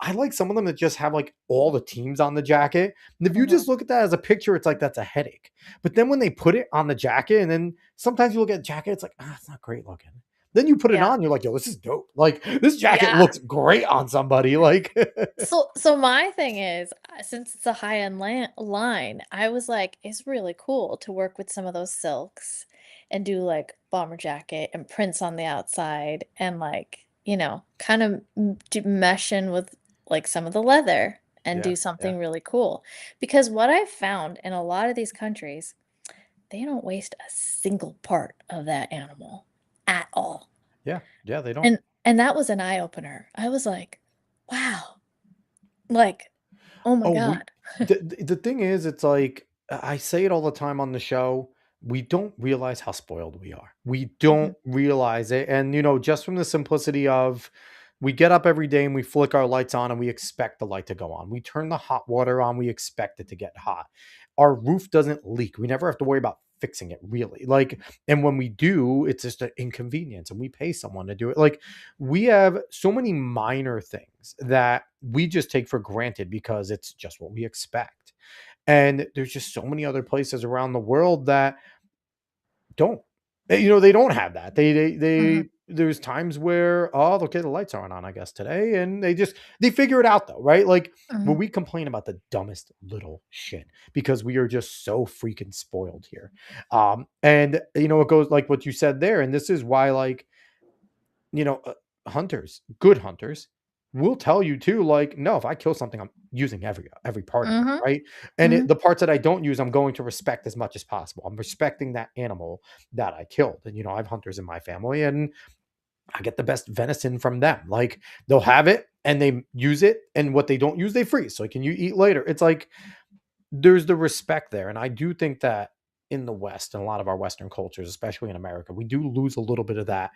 I like some of them that just have like all the teams on the jacket. And if you mhm. just look at that as a picture, it's like that's a headache. But then when they put it on the jacket, and then sometimes you look at the jacket, it's like, ah, it's not great looking. Then you put it Yeah. on, you're like, yo, this is dope. Like this jacket Yeah. looks great on somebody. Like So my thing is, since it's a high-end line, I was like, it's really cool to work with some of those silks and do like bomber jacket and prints on the outside and like, kind of mesh in with like some of the leather and yeah, do yeah, something really cool. Because what I've found in a lot of these countries, they don't waste a single part of that animal at all. yeah, yeah. They don't. And that was an eye opener. I was like, wow. Like, oh my Oh, we. god. The thing is, it's like I say it all the time on the show. We don't realize how spoiled we are. We don't Mhm, realize it, and just from the simplicity of We get up every day and we flick our lights on and we expect the light to go on. We turn the hot water on, we expect it to get hot. Our roof doesn't leak. We never have to worry about fixing it really. Like, and when we do, it's just an inconvenience and we pay someone to do it. Like, we have so many minor things that we just take for granted because it's just what we expect. And there's just so many other places around the world that don't. They don't have that. Mhm. There's times where, oh, okay, the lights aren't on, I guess, today. And they figure it out though, right? Like, when Mhm. we complain about the dumbest little shit because we are just so freaking spoiled here. And it goes like what you said there. And this is why, like, hunters, good hunters, will tell you too, like, no, if I kill something, I'm using every part of it, Mhm. right? And Mhm. the parts that I don't use, I'm going to respect as much as possible. I'm respecting that animal that I killed. And I have hunters in my family, and I get the best venison from them. Like, they'll have it and they use it, and what they don't use, they freeze. So can you eat later? It's like there's the respect there. And I do think that in the West and a lot of our Western cultures, especially in America, we do lose a little bit of that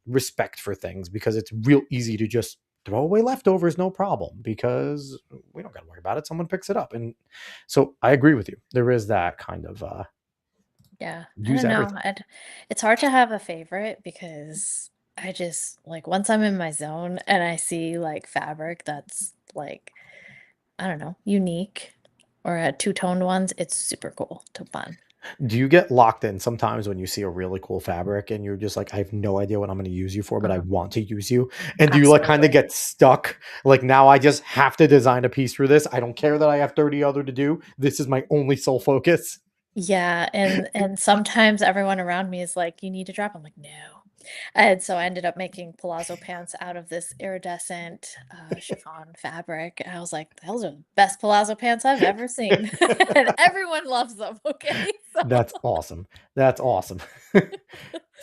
respect for things because it's real easy to just throw away leftovers, no problem, because we don't got to worry about it. Someone picks it up. And so I agree with you. There is that kind of Yeah, I use don't know. everything. It's hard to have a favorite because I just like once I'm in my zone and I see like fabric that's like, I don't know, unique or two-toned ones, it's super cool to fun. Do you get locked in sometimes when you see a really cool fabric and you're just like, I have no idea what I'm going to use you for, but I Mhm. want to use you? And do you like kind of Absolutely. get stuck? Like, now I just have to design a piece for this. I don't care that I have 30 other to do. This is my only sole focus. Yeah, and sometimes everyone around me is like, "You need to drop." I'm like, "No." And so I ended up making palazzo pants out of this iridescent, chiffon fabric, and I was like, "Those are the best palazzo pants I've ever seen." And everyone loves them, okay? So That's awesome. That's awesome.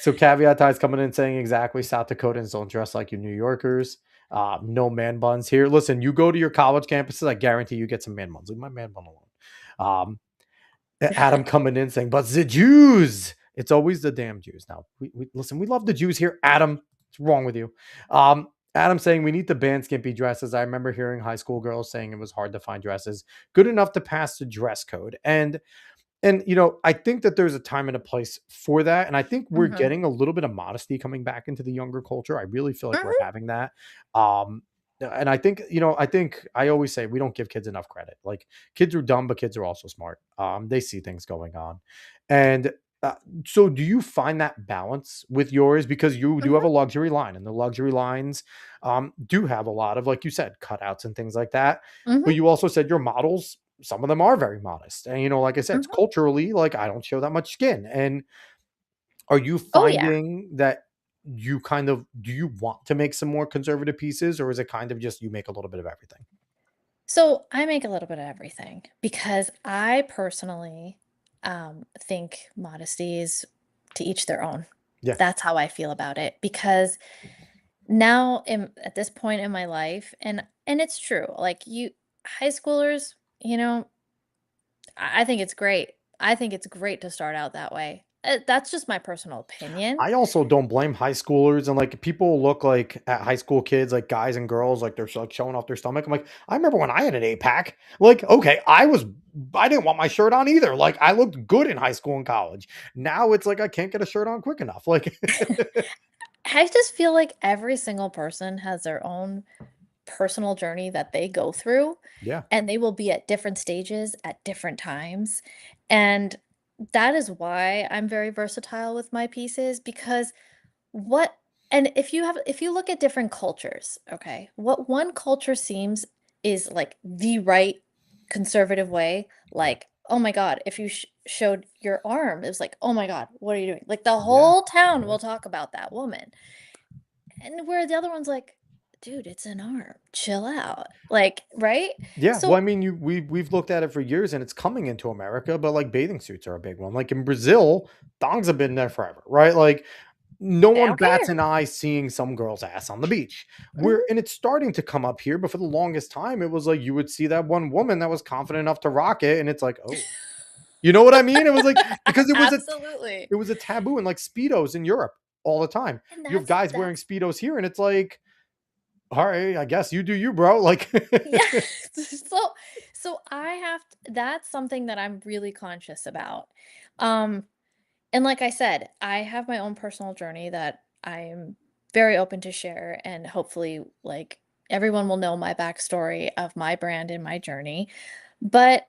So caveat ties coming in saying exactly South Dakotans don't dress like you New Yorkers. No man buns here. Listen, you go to your college campuses, I guarantee you get some man buns. Leave my man bun alone. Adam coming in saying, but the Jews. It's always the damn Jews. Now, we listen, we love the Jews here. Adam, what's wrong with you? Adam saying we need to ban skimpy dresses. I remember hearing high school girls saying it was hard to find dresses good enough to pass the dress code. And I think that there's a time and a place for that. And I think we're Mhm. getting a little bit of modesty coming back into the younger culture. I really feel like we're Mhm. having that. Um, and I think I always say we don't give kids enough credit. Like, kids are dumb, but kids are also smart. They see things going on. And so do you find that balance with yours? Because you do have Mhm. a luxury line, and the luxury lines do have a lot of, like you said, cutouts and things like that. Mhm. But you also said your models, some of them are very modest. And, like I said, it's Mhm. culturally, like, I don't show that much skin. And are you Oh, yeah. finding that you kind of do you want to make some more conservative pieces, or is it kind of just you make a little bit of everything? So I make a little bit of everything because I personally think modesty is to each their own. Yeah. That's how I feel about it because now at this point in my life, and it's true, like you high schoolers, I think it's great. I think it's great to start out that way. That's just my personal opinion. I also don't blame high schoolers, and like, people look like at high school kids, like guys and girls, like they're like showing off their stomach. I'm like, I remember when I had an 8 pack. Like, okay, I didn't want my shirt on either. Like, I looked good in high school and college. Now it's like I can't get a shirt on quick enough. Like, I just feel like every single person has their own personal journey that they go through, yeah, and they will be at different stages at different times. And that is why I'm very versatile with my pieces because what and if you look at different cultures, okay, what one culture seems is like the right conservative way, yeah, like, oh my God, if you showed your arm, it was like, oh my God, what are you doing? Like the yeah, whole town yeah. will talk about that woman. And where the other one's like, "Dude, it's an arm. Chill out." Like, right? Yeah, well, I So mean, we've looked at it for years, and it's coming into America, but like bathing suits are a big one. Like in Brazil, thongs have been there forever, right? Like, no they one don't bats care. an eye seeing some girl's ass on the beach. Mhm. And it's starting to come up here, but for the longest time, it was like you would see that one woman that was confident enough to rock it, and it's like, oh, you know what I mean? It was like, because Absolutely. it was a taboo, and like speedos in Europe all the time. And You have guys wearing that's speedos here, and it's like, All right, I guess you do you, bro. Like, Yeah. So I have that's something that I'm really conscious about. Um, and like I said, I have my own personal journey that I'm very open to share, and hopefully, like, everyone will know my backstory of my brand and my journey. But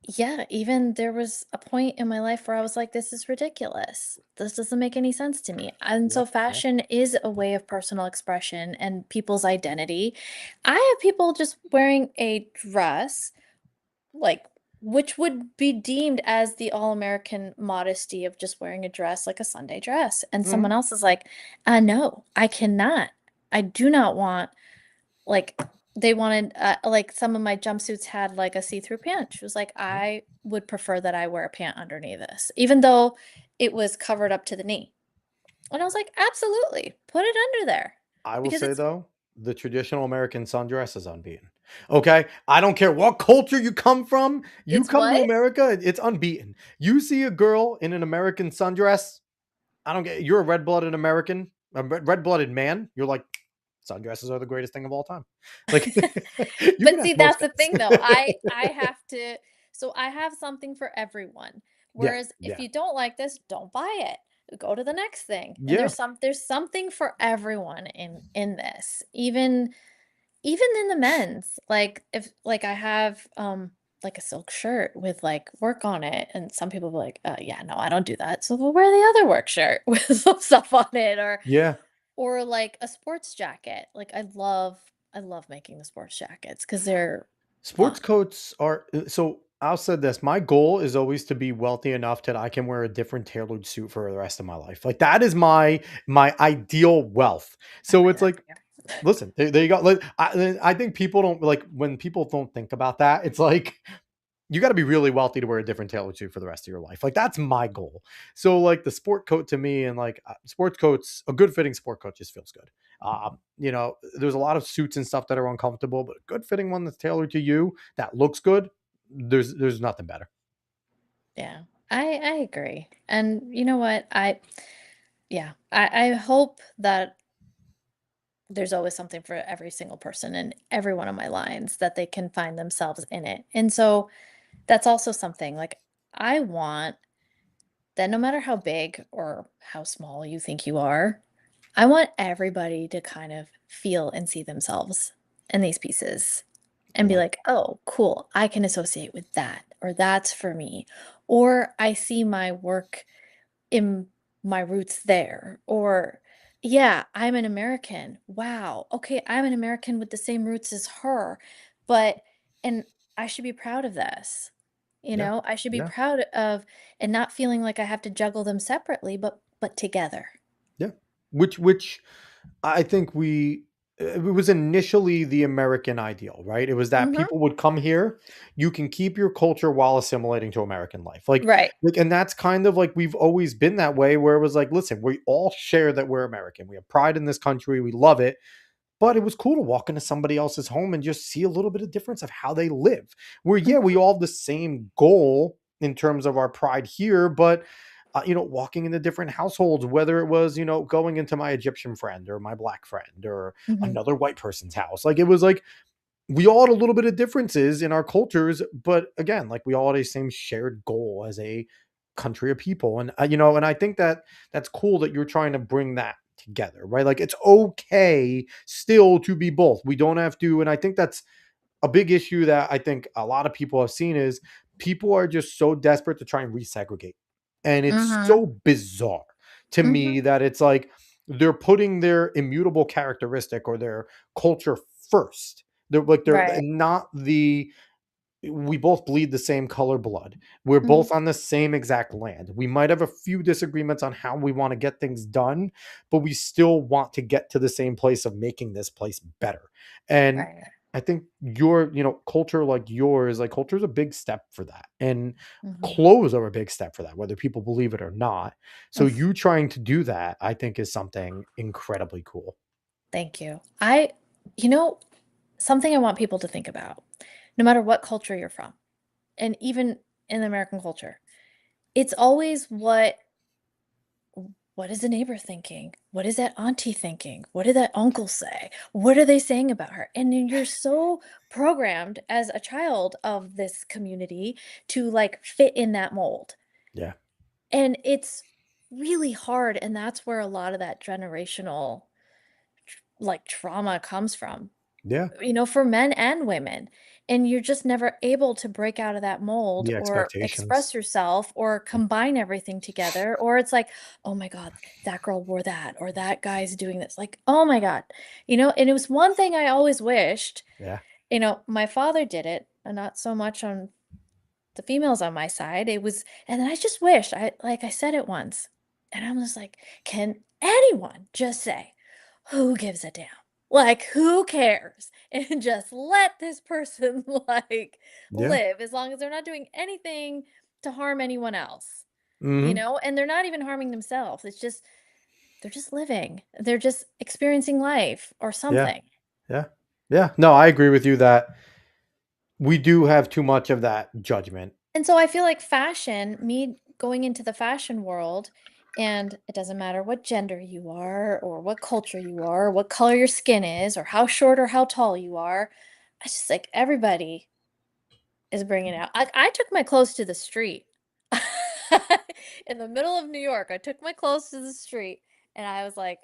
yeah, even there was a point in my life where I was like, this is ridiculous. This doesn't make any sense to me. And yeah, so yeah. fashion is a way of personal expression and people's identity. I have people just wearing a dress, like, which would be deemed as the all-American modesty of just wearing a dress, like a Sunday dress. And someone Mhm. else is like, no, I cannot. I do not want, like, they wanted, like, some of my jumpsuits had, like, a see-through pant. She was like, Mhm. "I would prefer that I wear a pant underneath this," even though it was covered up to the knee. And I was like, "Absolutely, put it under there," I will because say though, the traditional American sundress is unbeaten. Okay, I don't care what culture you come from. You it's come to what? America, it's unbeaten. You see a girl in an American sundress. I don't get. You're a red-blooded American, a red-blooded man. You're like, sundresses are the greatest thing of all time. Like, you can But ask see, most that's the thing though. guys. I have to, so I have something for everyone. Yeah, Whereas if yeah, you don't like this, don't buy it. Go to the next thing. And yeah. there's something for everyone in this. Even in the men's, like, if, like, I have, like, a silk shirt with, like, work on it, and some people be like, yeah, no, I don't do that." So we'll wear the other work shirt with some stuff on it, Yeah. or, like, a sports jacket. Like, I love making the sports jackets because 'cause they're Sports fun. coats are so I'll say this. My goal is always to be wealthy enough that I can wear a different tailored suit for the rest of my life. Like that is my ideal wealth. So Okay, it's that's like, fair. listen, there you go. Like, I think people don't like when people don't think about that. It's like you got to be really wealthy to wear a different tailored suit for the rest of your life. Like that's my goal. So like the sport coat to me and like sports coats, a good fitting sport coat just feels good. There's a lot of suits and stuff that are uncomfortable, but a good fitting one that's tailored to you that looks good. There's nothing better. Yeah, I agree. And you know what? Yeah, I hope that there's always something for every single person in every one of my lines that they can find themselves in it. And so that's also something, like, I want that no matter how big or how small you think you are, I want everybody to kind of feel and see themselves in these pieces I and be like like, "Oh, cool. I can associate with that," or "That's for me." Or I see my work in my roots there, or, "Yeah, I'm an American. Wow. Okay, I'm an American with the same roots as her, but and I should be proud of this." yeah, I should be yeah. proud of, and not feeling like I have to juggle them separately, but together. Yeah. Which I think it was initially the American ideal, right? It was that Mhm. people would come here, you can keep your culture while assimilating to American life. Right. And that's kind of like we've always been that way where it was like, listen, we all share that we're American. We have pride in this country. We love it. But it was cool to walk into somebody else's home and just see a little bit of difference of how they live. Where yeah, we Mhm. all have the same goal in terms of our pride here, but walking into different households, whether it was going into my Egyptian friend or my black friend or Mhm. another white person's house, like it was like we all had a little bit of differences in our cultures, but again, like we all had a same shared goal as a country of people. And and I think that that's cool that you're trying to bring that together, right? Like it's okay still to be both. We don't have to, and I think that's a big issue that I think a lot of people have seen is people are just so desperate to try and resegregate. And it's Mhm. so bizarre to me Mhm. that it's like they're putting their immutable characteristic or their culture first. They're Right. not the we both bleed the same color blood. We're Mhm. both on the same exact land. We might have a few disagreements on how we want to get things done, but we still want to get to the same place of making this place better. And Right. I think culture like yours, like culture is a big step for that. And Mhm. clothes are a big step for that, whether people believe it or not. So you trying to do that, I think is something incredibly cool. Thank you. You know, something I want people to think about, no matter what culture you're from, and even in American culture, it's always what is the neighbor thinking? What is that auntie thinking? What did that uncle say? What are they saying about her? And then you're so programmed as a child of this community to like fit in that mold. Yeah. And it's really hard. And that's where a lot of that generational like trauma comes from, Yeah. for men and women. And you're just never able to break out of that mold The or expectations. express yourself or combine everything together. Or it's like, oh my God, that girl wore that, or that guy's doing this. Like, oh my God. And it was one thing I always wished, Yeah. my father did it, and not so much on the females on my side. And then I just wished, I said it once, and I'm just like, can anyone just say, who gives a damn? Like, who cares? And just let this person like Yeah. live as long as they're not doing anything to harm anyone else, Hmm. and they're not even harming themselves. It's just, they're just living, they're just experiencing life or Yeah. something. Yeah. Yeah. No, I agree with you that we do have too much of that judgment. And so I feel like fashion, me going into the fashion world, and it doesn't matter what gender you are, or what culture you are, or what color your skin is, or how short or how tall you are. It's just like everybody is bringing out. I took my clothes to the street. In the middle of New York, I took my clothes to the street, and I was like,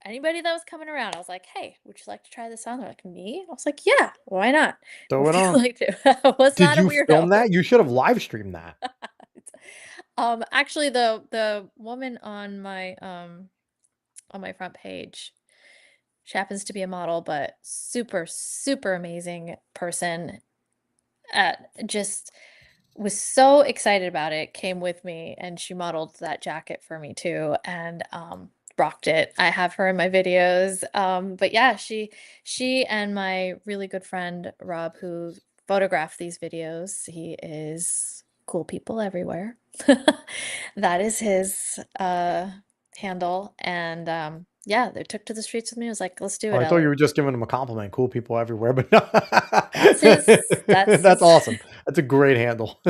anybody that was coming around, I was like, "Hey, would you like to try this on?" They're like, "Me?" I was like, "Yeah, why not? Throw it Would you on. like to?" I was Did not a you film weirdo. that? You should have live streamed that. Actually, the woman on my front page, she happens to be a model, but super, super amazing person. Just was so excited about it, came with me, and she modeled that jacket for me too, and rocked it. I have her in my videos. But yeah, she and my really good friend Rob, who photographed these videos, he is cool people everywhere. That is his handle. And yeah, they took to the streets with me. I was like, let's do Oh, it, I thought you Ellie. were just giving him a compliment. Cool people everywhere, but no. That's That's his. awesome. That's a great handle.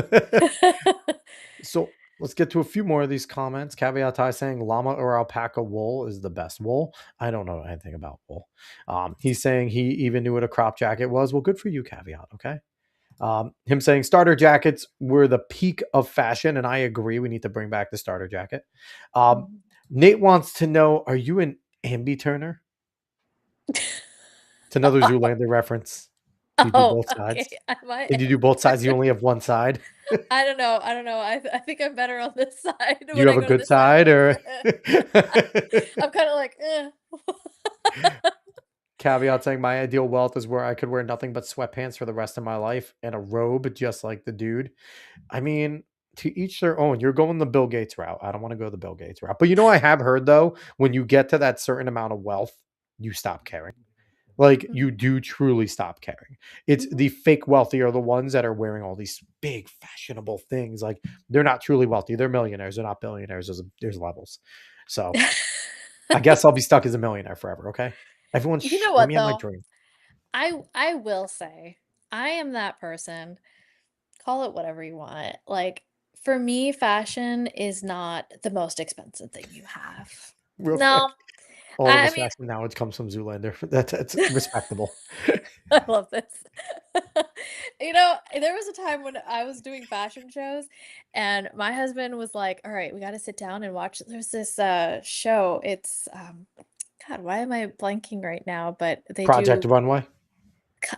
So let's get to a few more of these comments. Caveat Ty saying llama or alpaca wool is the best wool. I don't know anything about wool. He's saying he even knew what a crop jacket was. Well, good for you, Caveat. Okay. Him saying starter jackets were the peak of fashion, and I agree. We need to bring back the starter jacket. Um, Mhm. Nate wants to know: are you an ambi turner? It's another Zoolander reference. Do you do Oh, both okay. sides? I might Can you do both sides? You only have one side. I don't know. I don't know. I think I'm better on this side Do you when I have a go to good the side showers. or I'm kind of like, eh. caveat saying my ideal wealth is where I could wear nothing but sweatpants for the rest of my life and a robe just like the dude. I mean, to each their own. You're going the Bill Gates route. I don't want to go the Bill Gates route. But I have heard though, when you get to that certain amount of wealth, you stop caring. Like you Mhm, do truly stop caring. It's mhm. the fake wealthy are the ones that are wearing all these big fashionable things. Like they're not truly wealthy. They're millionaires. They're not billionaires. There's levels. So I guess I'll be stuck as a millionaire forever. Okay. Everyone, You know let what me have my though? dream. I will say, I am that person. Call it whatever you want. Like, for me, fashion is not the most expensive thing you have. Real quick. No, All of I his mean, fashion knowledge comes from Zoolander. That's respectable. I love this. There was a time when I was doing fashion shows, and my husband was like, "All right, we got to sit down and watch." There's this show. It's God, why am I blanking right now? But they Project do Runway.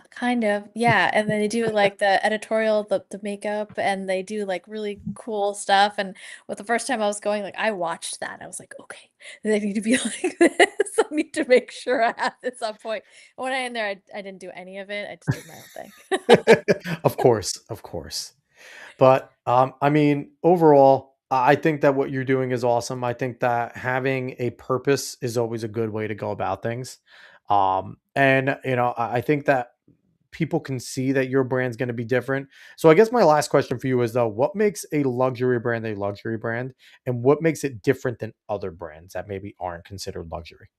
kind of, yeah, and then they do like the editorial, the makeup, and they do like really cool stuff. And with the first time I was going, like I watched that, I was like, okay, they need to be like this. I need to make sure I have this on point. And when I in there, I didn't do any of it. I just did my own thing. Of course, of course. But I mean, overall, I think that what you're doing is awesome. I think that having a purpose is always a good way to go about things. And I think that people can see that your brand's going to be different. So I guess my last question for you is though, what makes a luxury brand, and what makes it different than other brands that maybe aren't considered luxury?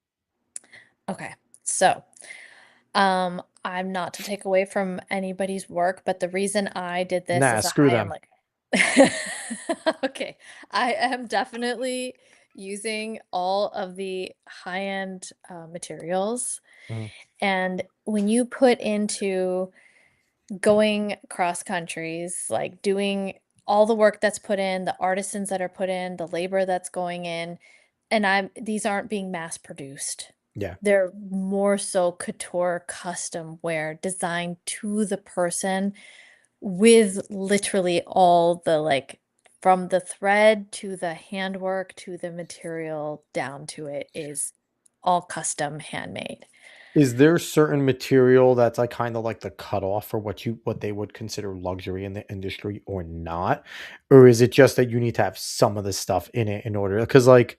Okay, so I'm not to take away from anybody's work, but the reason I did this Nah, is screw I am them. like Okay, I am definitely using all of the high-end, materials, Mhm. and when you put into going cross countries, like, doing all the work that's put in, the artisans that are put in, the labor that's going in, and these aren't being mass produced. Yeah. They're more so couture custom wear designed to the person with literally all the, like, from the thread to the handwork to the material down to it is all custom handmade. Is there certain material that's like kind of like the cutoff for what they would consider luxury in the industry or not? Or is it just that you need to have some of the stuff in it in order? Because like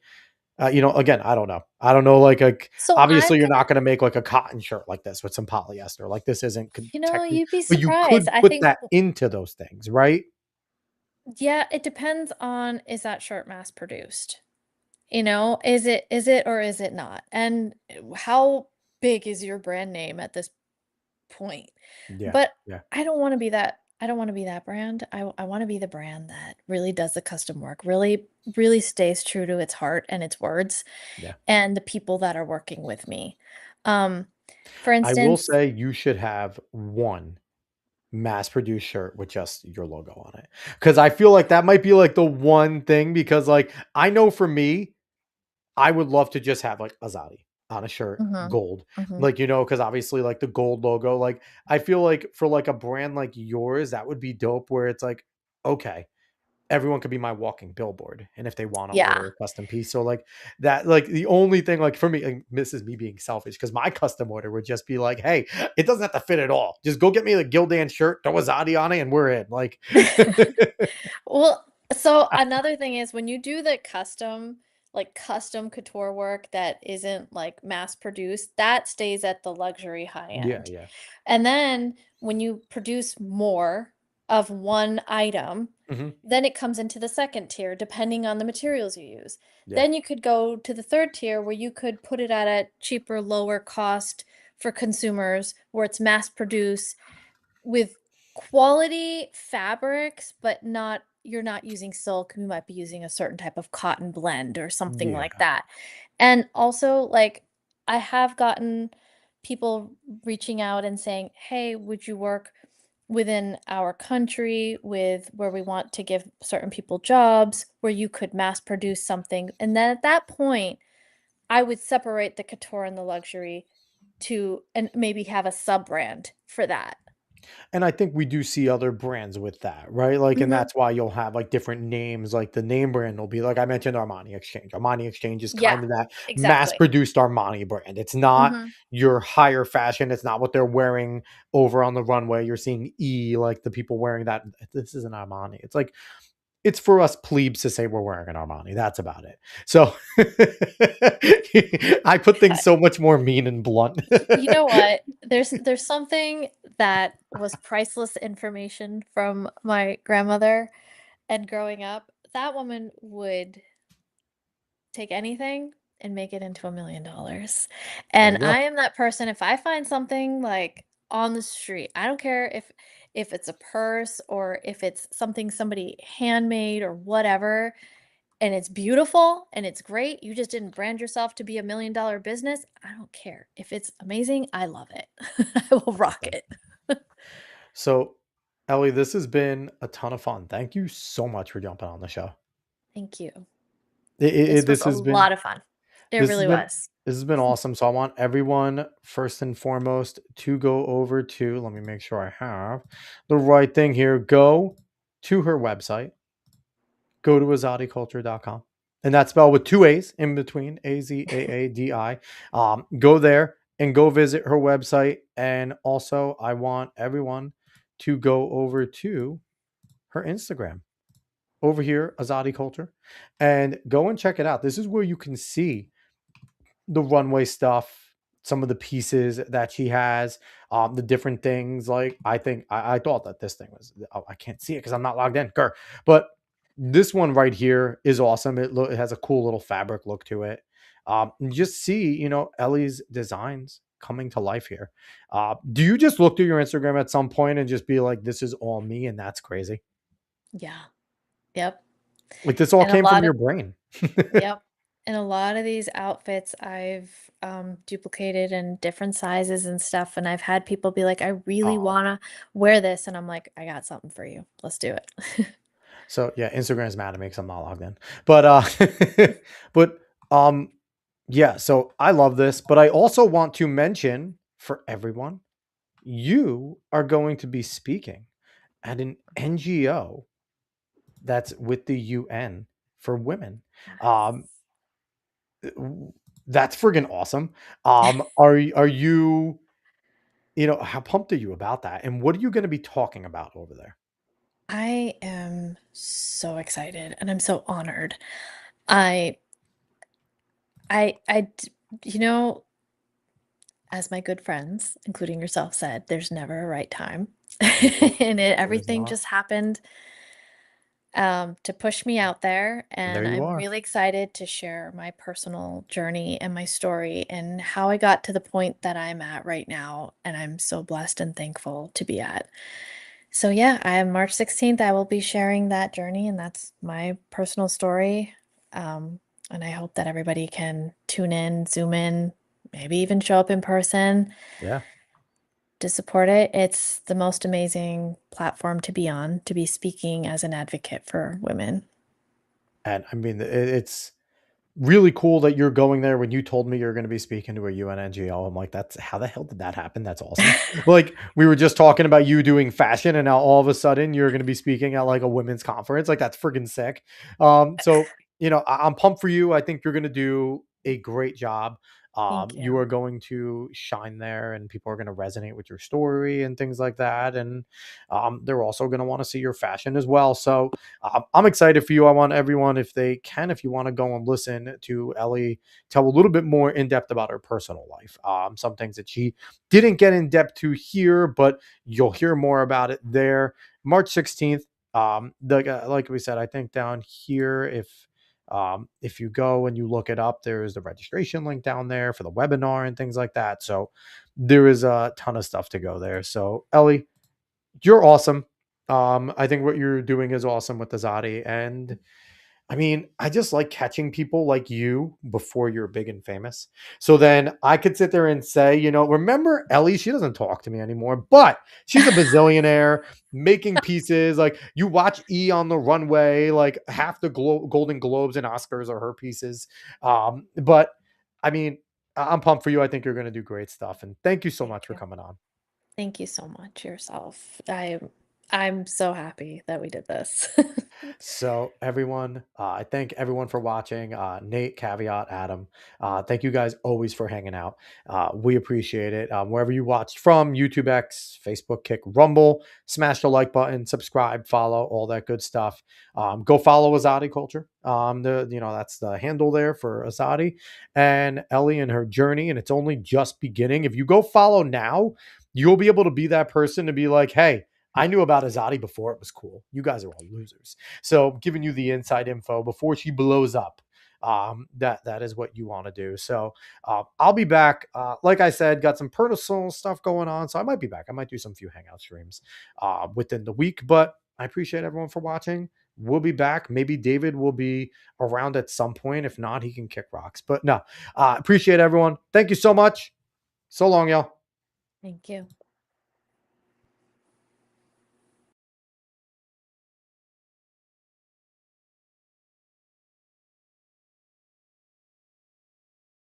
again, I don't know. I don't know. Like So obviously, I've you're not got going to make like a cotton shirt like this with some polyester. Like this isn't technically, you'd be but you surprised. could I put think that into those things, right? yeah, it depends on is that shirt mass produced? Is it or is it not? And how big is your brand name at this point? Yeah, But yeah, I don't want to be that brand. I want to be the brand that really does the custom work, really stays true to its heart and its words yeah. and the people that are working with me. Um, for I will instance, say you should have one mass-produced shirt with just your logo on it, because I feel like that might be like the one thing. Because like I know for me, I would love to just have like Azaadi on a shirt, mhm, gold, mhm. like because obviously like the gold logo. Like I feel like for like a brand like yours, that would be dope. Where it's like, okay, everyone could be my walking billboard, and if they want to order Yeah. a custom piece, so like that, like the only thing like for me, and this is me being selfish, because my custom order would just be like, hey, it doesn't have to fit at all. Just go get me the Gildan shirt, throw a Zadi on it, and we're in. Like, Well, so another thing is when you do the custom couture work that isn't like mass produced, that stays at the luxury high yeah, end. yeah, And then when you produce more of one item, hmm, then it comes into the second tier, depending on the materials you use. yeah, Then you could go to the third tier where you could put it at a cheaper, lower cost for consumers, where it's mass produced with quality fabrics, but not you're not using silk, you might be using a certain type of cotton blend or something like yeah. that. And also, like, I have gotten people reaching out and saying, "Hey, would you work within our country with where we want to give certain people jobs, where you could mass produce something?" And then at that point, I would separate the couture and the luxury to and maybe have a sub brand for that. And I think we do see other brands with that, right? Like, and Mhm. that's why you'll have like different names. Like the name brand will be like I mentioned, Armani Exchange. Armani Exchange is Yeah, kind of that exactly. mass-produced Armani brand. It's not Mhm. your higher fashion. It's not what they're wearing over on the runway. You're seeing like the people wearing that. This is an Armani. It's like it's for us plebes to say we're wearing an Armani. That's about it. So I put things so much more mean and blunt. You know what? There's something that was priceless information from my grandmother, and growing up, that woman would take anything and make it into $1,000,000. There you And go. I am that person, if I find something, like, on the street, I don't care if it's a purse or if it's something somebody handmade or whatever, and it's beautiful and it's great, you just didn't brand yourself to be $1,000,000 business, I don't care. If it's amazing, I love it. I will rock it. So, Ellie, this has been a ton of fun. Thank you so much for jumping on the show. Thank you. This was This a has been lot of fun. It this has really been was. this has been awesome. So I want everyone first and foremost to go over to, let me make sure I have the right thing here. Go to her website. Go to azadiculture.com. And that's spelled with two A's in between, Azaadi. Go there and go visit her website. And also, I want everyone to go over to her Instagram over here, Azaadi Culture, and go and check it out. This is where you can see the runway stuff, some of the pieces that she has, the different things. Like I thought that this thing was, oh, I can't see it because I'm not logged in, but this one right here is awesome. It has a cool little fabric look to it. Just see, Ellie's designs coming to life here. Do you just look through your Instagram at some point and just be like, this is all me, and that's crazy? Yeah. Yep. Like this all And a came from lot of your brain. Yep. And a lot of these outfits I've duplicated in different sizes and stuff. And I've had people be like, I really Oh, want to wear this. And I'm like, I got something for you. Let's do it. so yeah, Instagram's mad at me because I'm not logged in. But but um yeah, so I love this, but I also want to mention for everyone, you are going to be speaking at an NGO that's with the UN for women. Um, that's friggin' awesome. Are you, how pumped are you about that? And what are you going to be talking about over there? I am so excited and I'm so honored. I, I, d- you know, as my good friends, including yourself, said, there's never a right time. Nope, And there is everything not. just happened to push me out there. And there And you I'm are. really excited to share my personal journey and my story and how I got to the point that I'm at right now. And I'm so blessed and thankful to be at. So, yeah, I am March 16th. I will be sharing that journey, and that's my personal story. And I hope that everybody can tune in, zoom in, maybe even show up in person Yeah. to support it. It's the most amazing platform to be on, to be speaking as an advocate for women. And I mean, it's really cool that you're going there. When you told me you're going to be speaking to a UN NGO, I'm like, that's how the hell did that happen? That's awesome. Like we were just talking about you doing fashion, and now all of a sudden you're going to be speaking at like a women's conference. Like that's friggin' sick. So I'm pumped for you. I think you're going to do a great job. Thank You you. are going to shine there, and people are going to resonate with your story and things like that. And they're also going to want to see your fashion as well. So I'm excited for you. I want everyone, if they can, if you want to go and listen to Ellie tell a little bit more in depth about her personal life, some things that she didn't get in depth to here, but you'll hear more about it there. March 16th. Like we said, I think down here, if you go and you look it up, there is the registration link down there for the webinar and things like that. So there is a ton of stuff to go there. So Ellie, you're awesome. I think what you're doing is awesome with Azaadi. And I mean, I just like catching people like you before you're big and famous. So then I could sit there and say, remember Ellie? She doesn't talk to me anymore, but she's a bazillionaire making pieces. Like you watch E on the runway, like half the Golden Globes and Oscars are her pieces. But I mean, I'm pumped for you. I think you're going to do great stuff. And thank you so Thank much for you. coming on. Thank you so much yourself. I'm so happy that we did this. So everyone, I thank everyone for watching. Nate, Caveat, Adam, thank you guys always for hanging out. We appreciate it. Wherever you watched from, YouTube X, Facebook, Kick, Rumble, smash the like button, subscribe, follow, all that good stuff. Go follow Azaadi Culture. That's the handle there for Azaadi and Ellie and her journey, and it's only just beginning. If you go follow now, you'll be able to be that person to be like, hey, I knew about Azaadi before it was cool. You guys are all losers. So giving you the inside info before she blows up. That is what you want to do. So I'll be back. Like I said, got some personal stuff going on, so I might be back. I might do some few hangout streams within the week. But I appreciate everyone for watching. We'll be back. Maybe David will be around at some point. If not, he can kick rocks. But no, appreciate everyone. Thank you so much. So long, y'all. Thank you.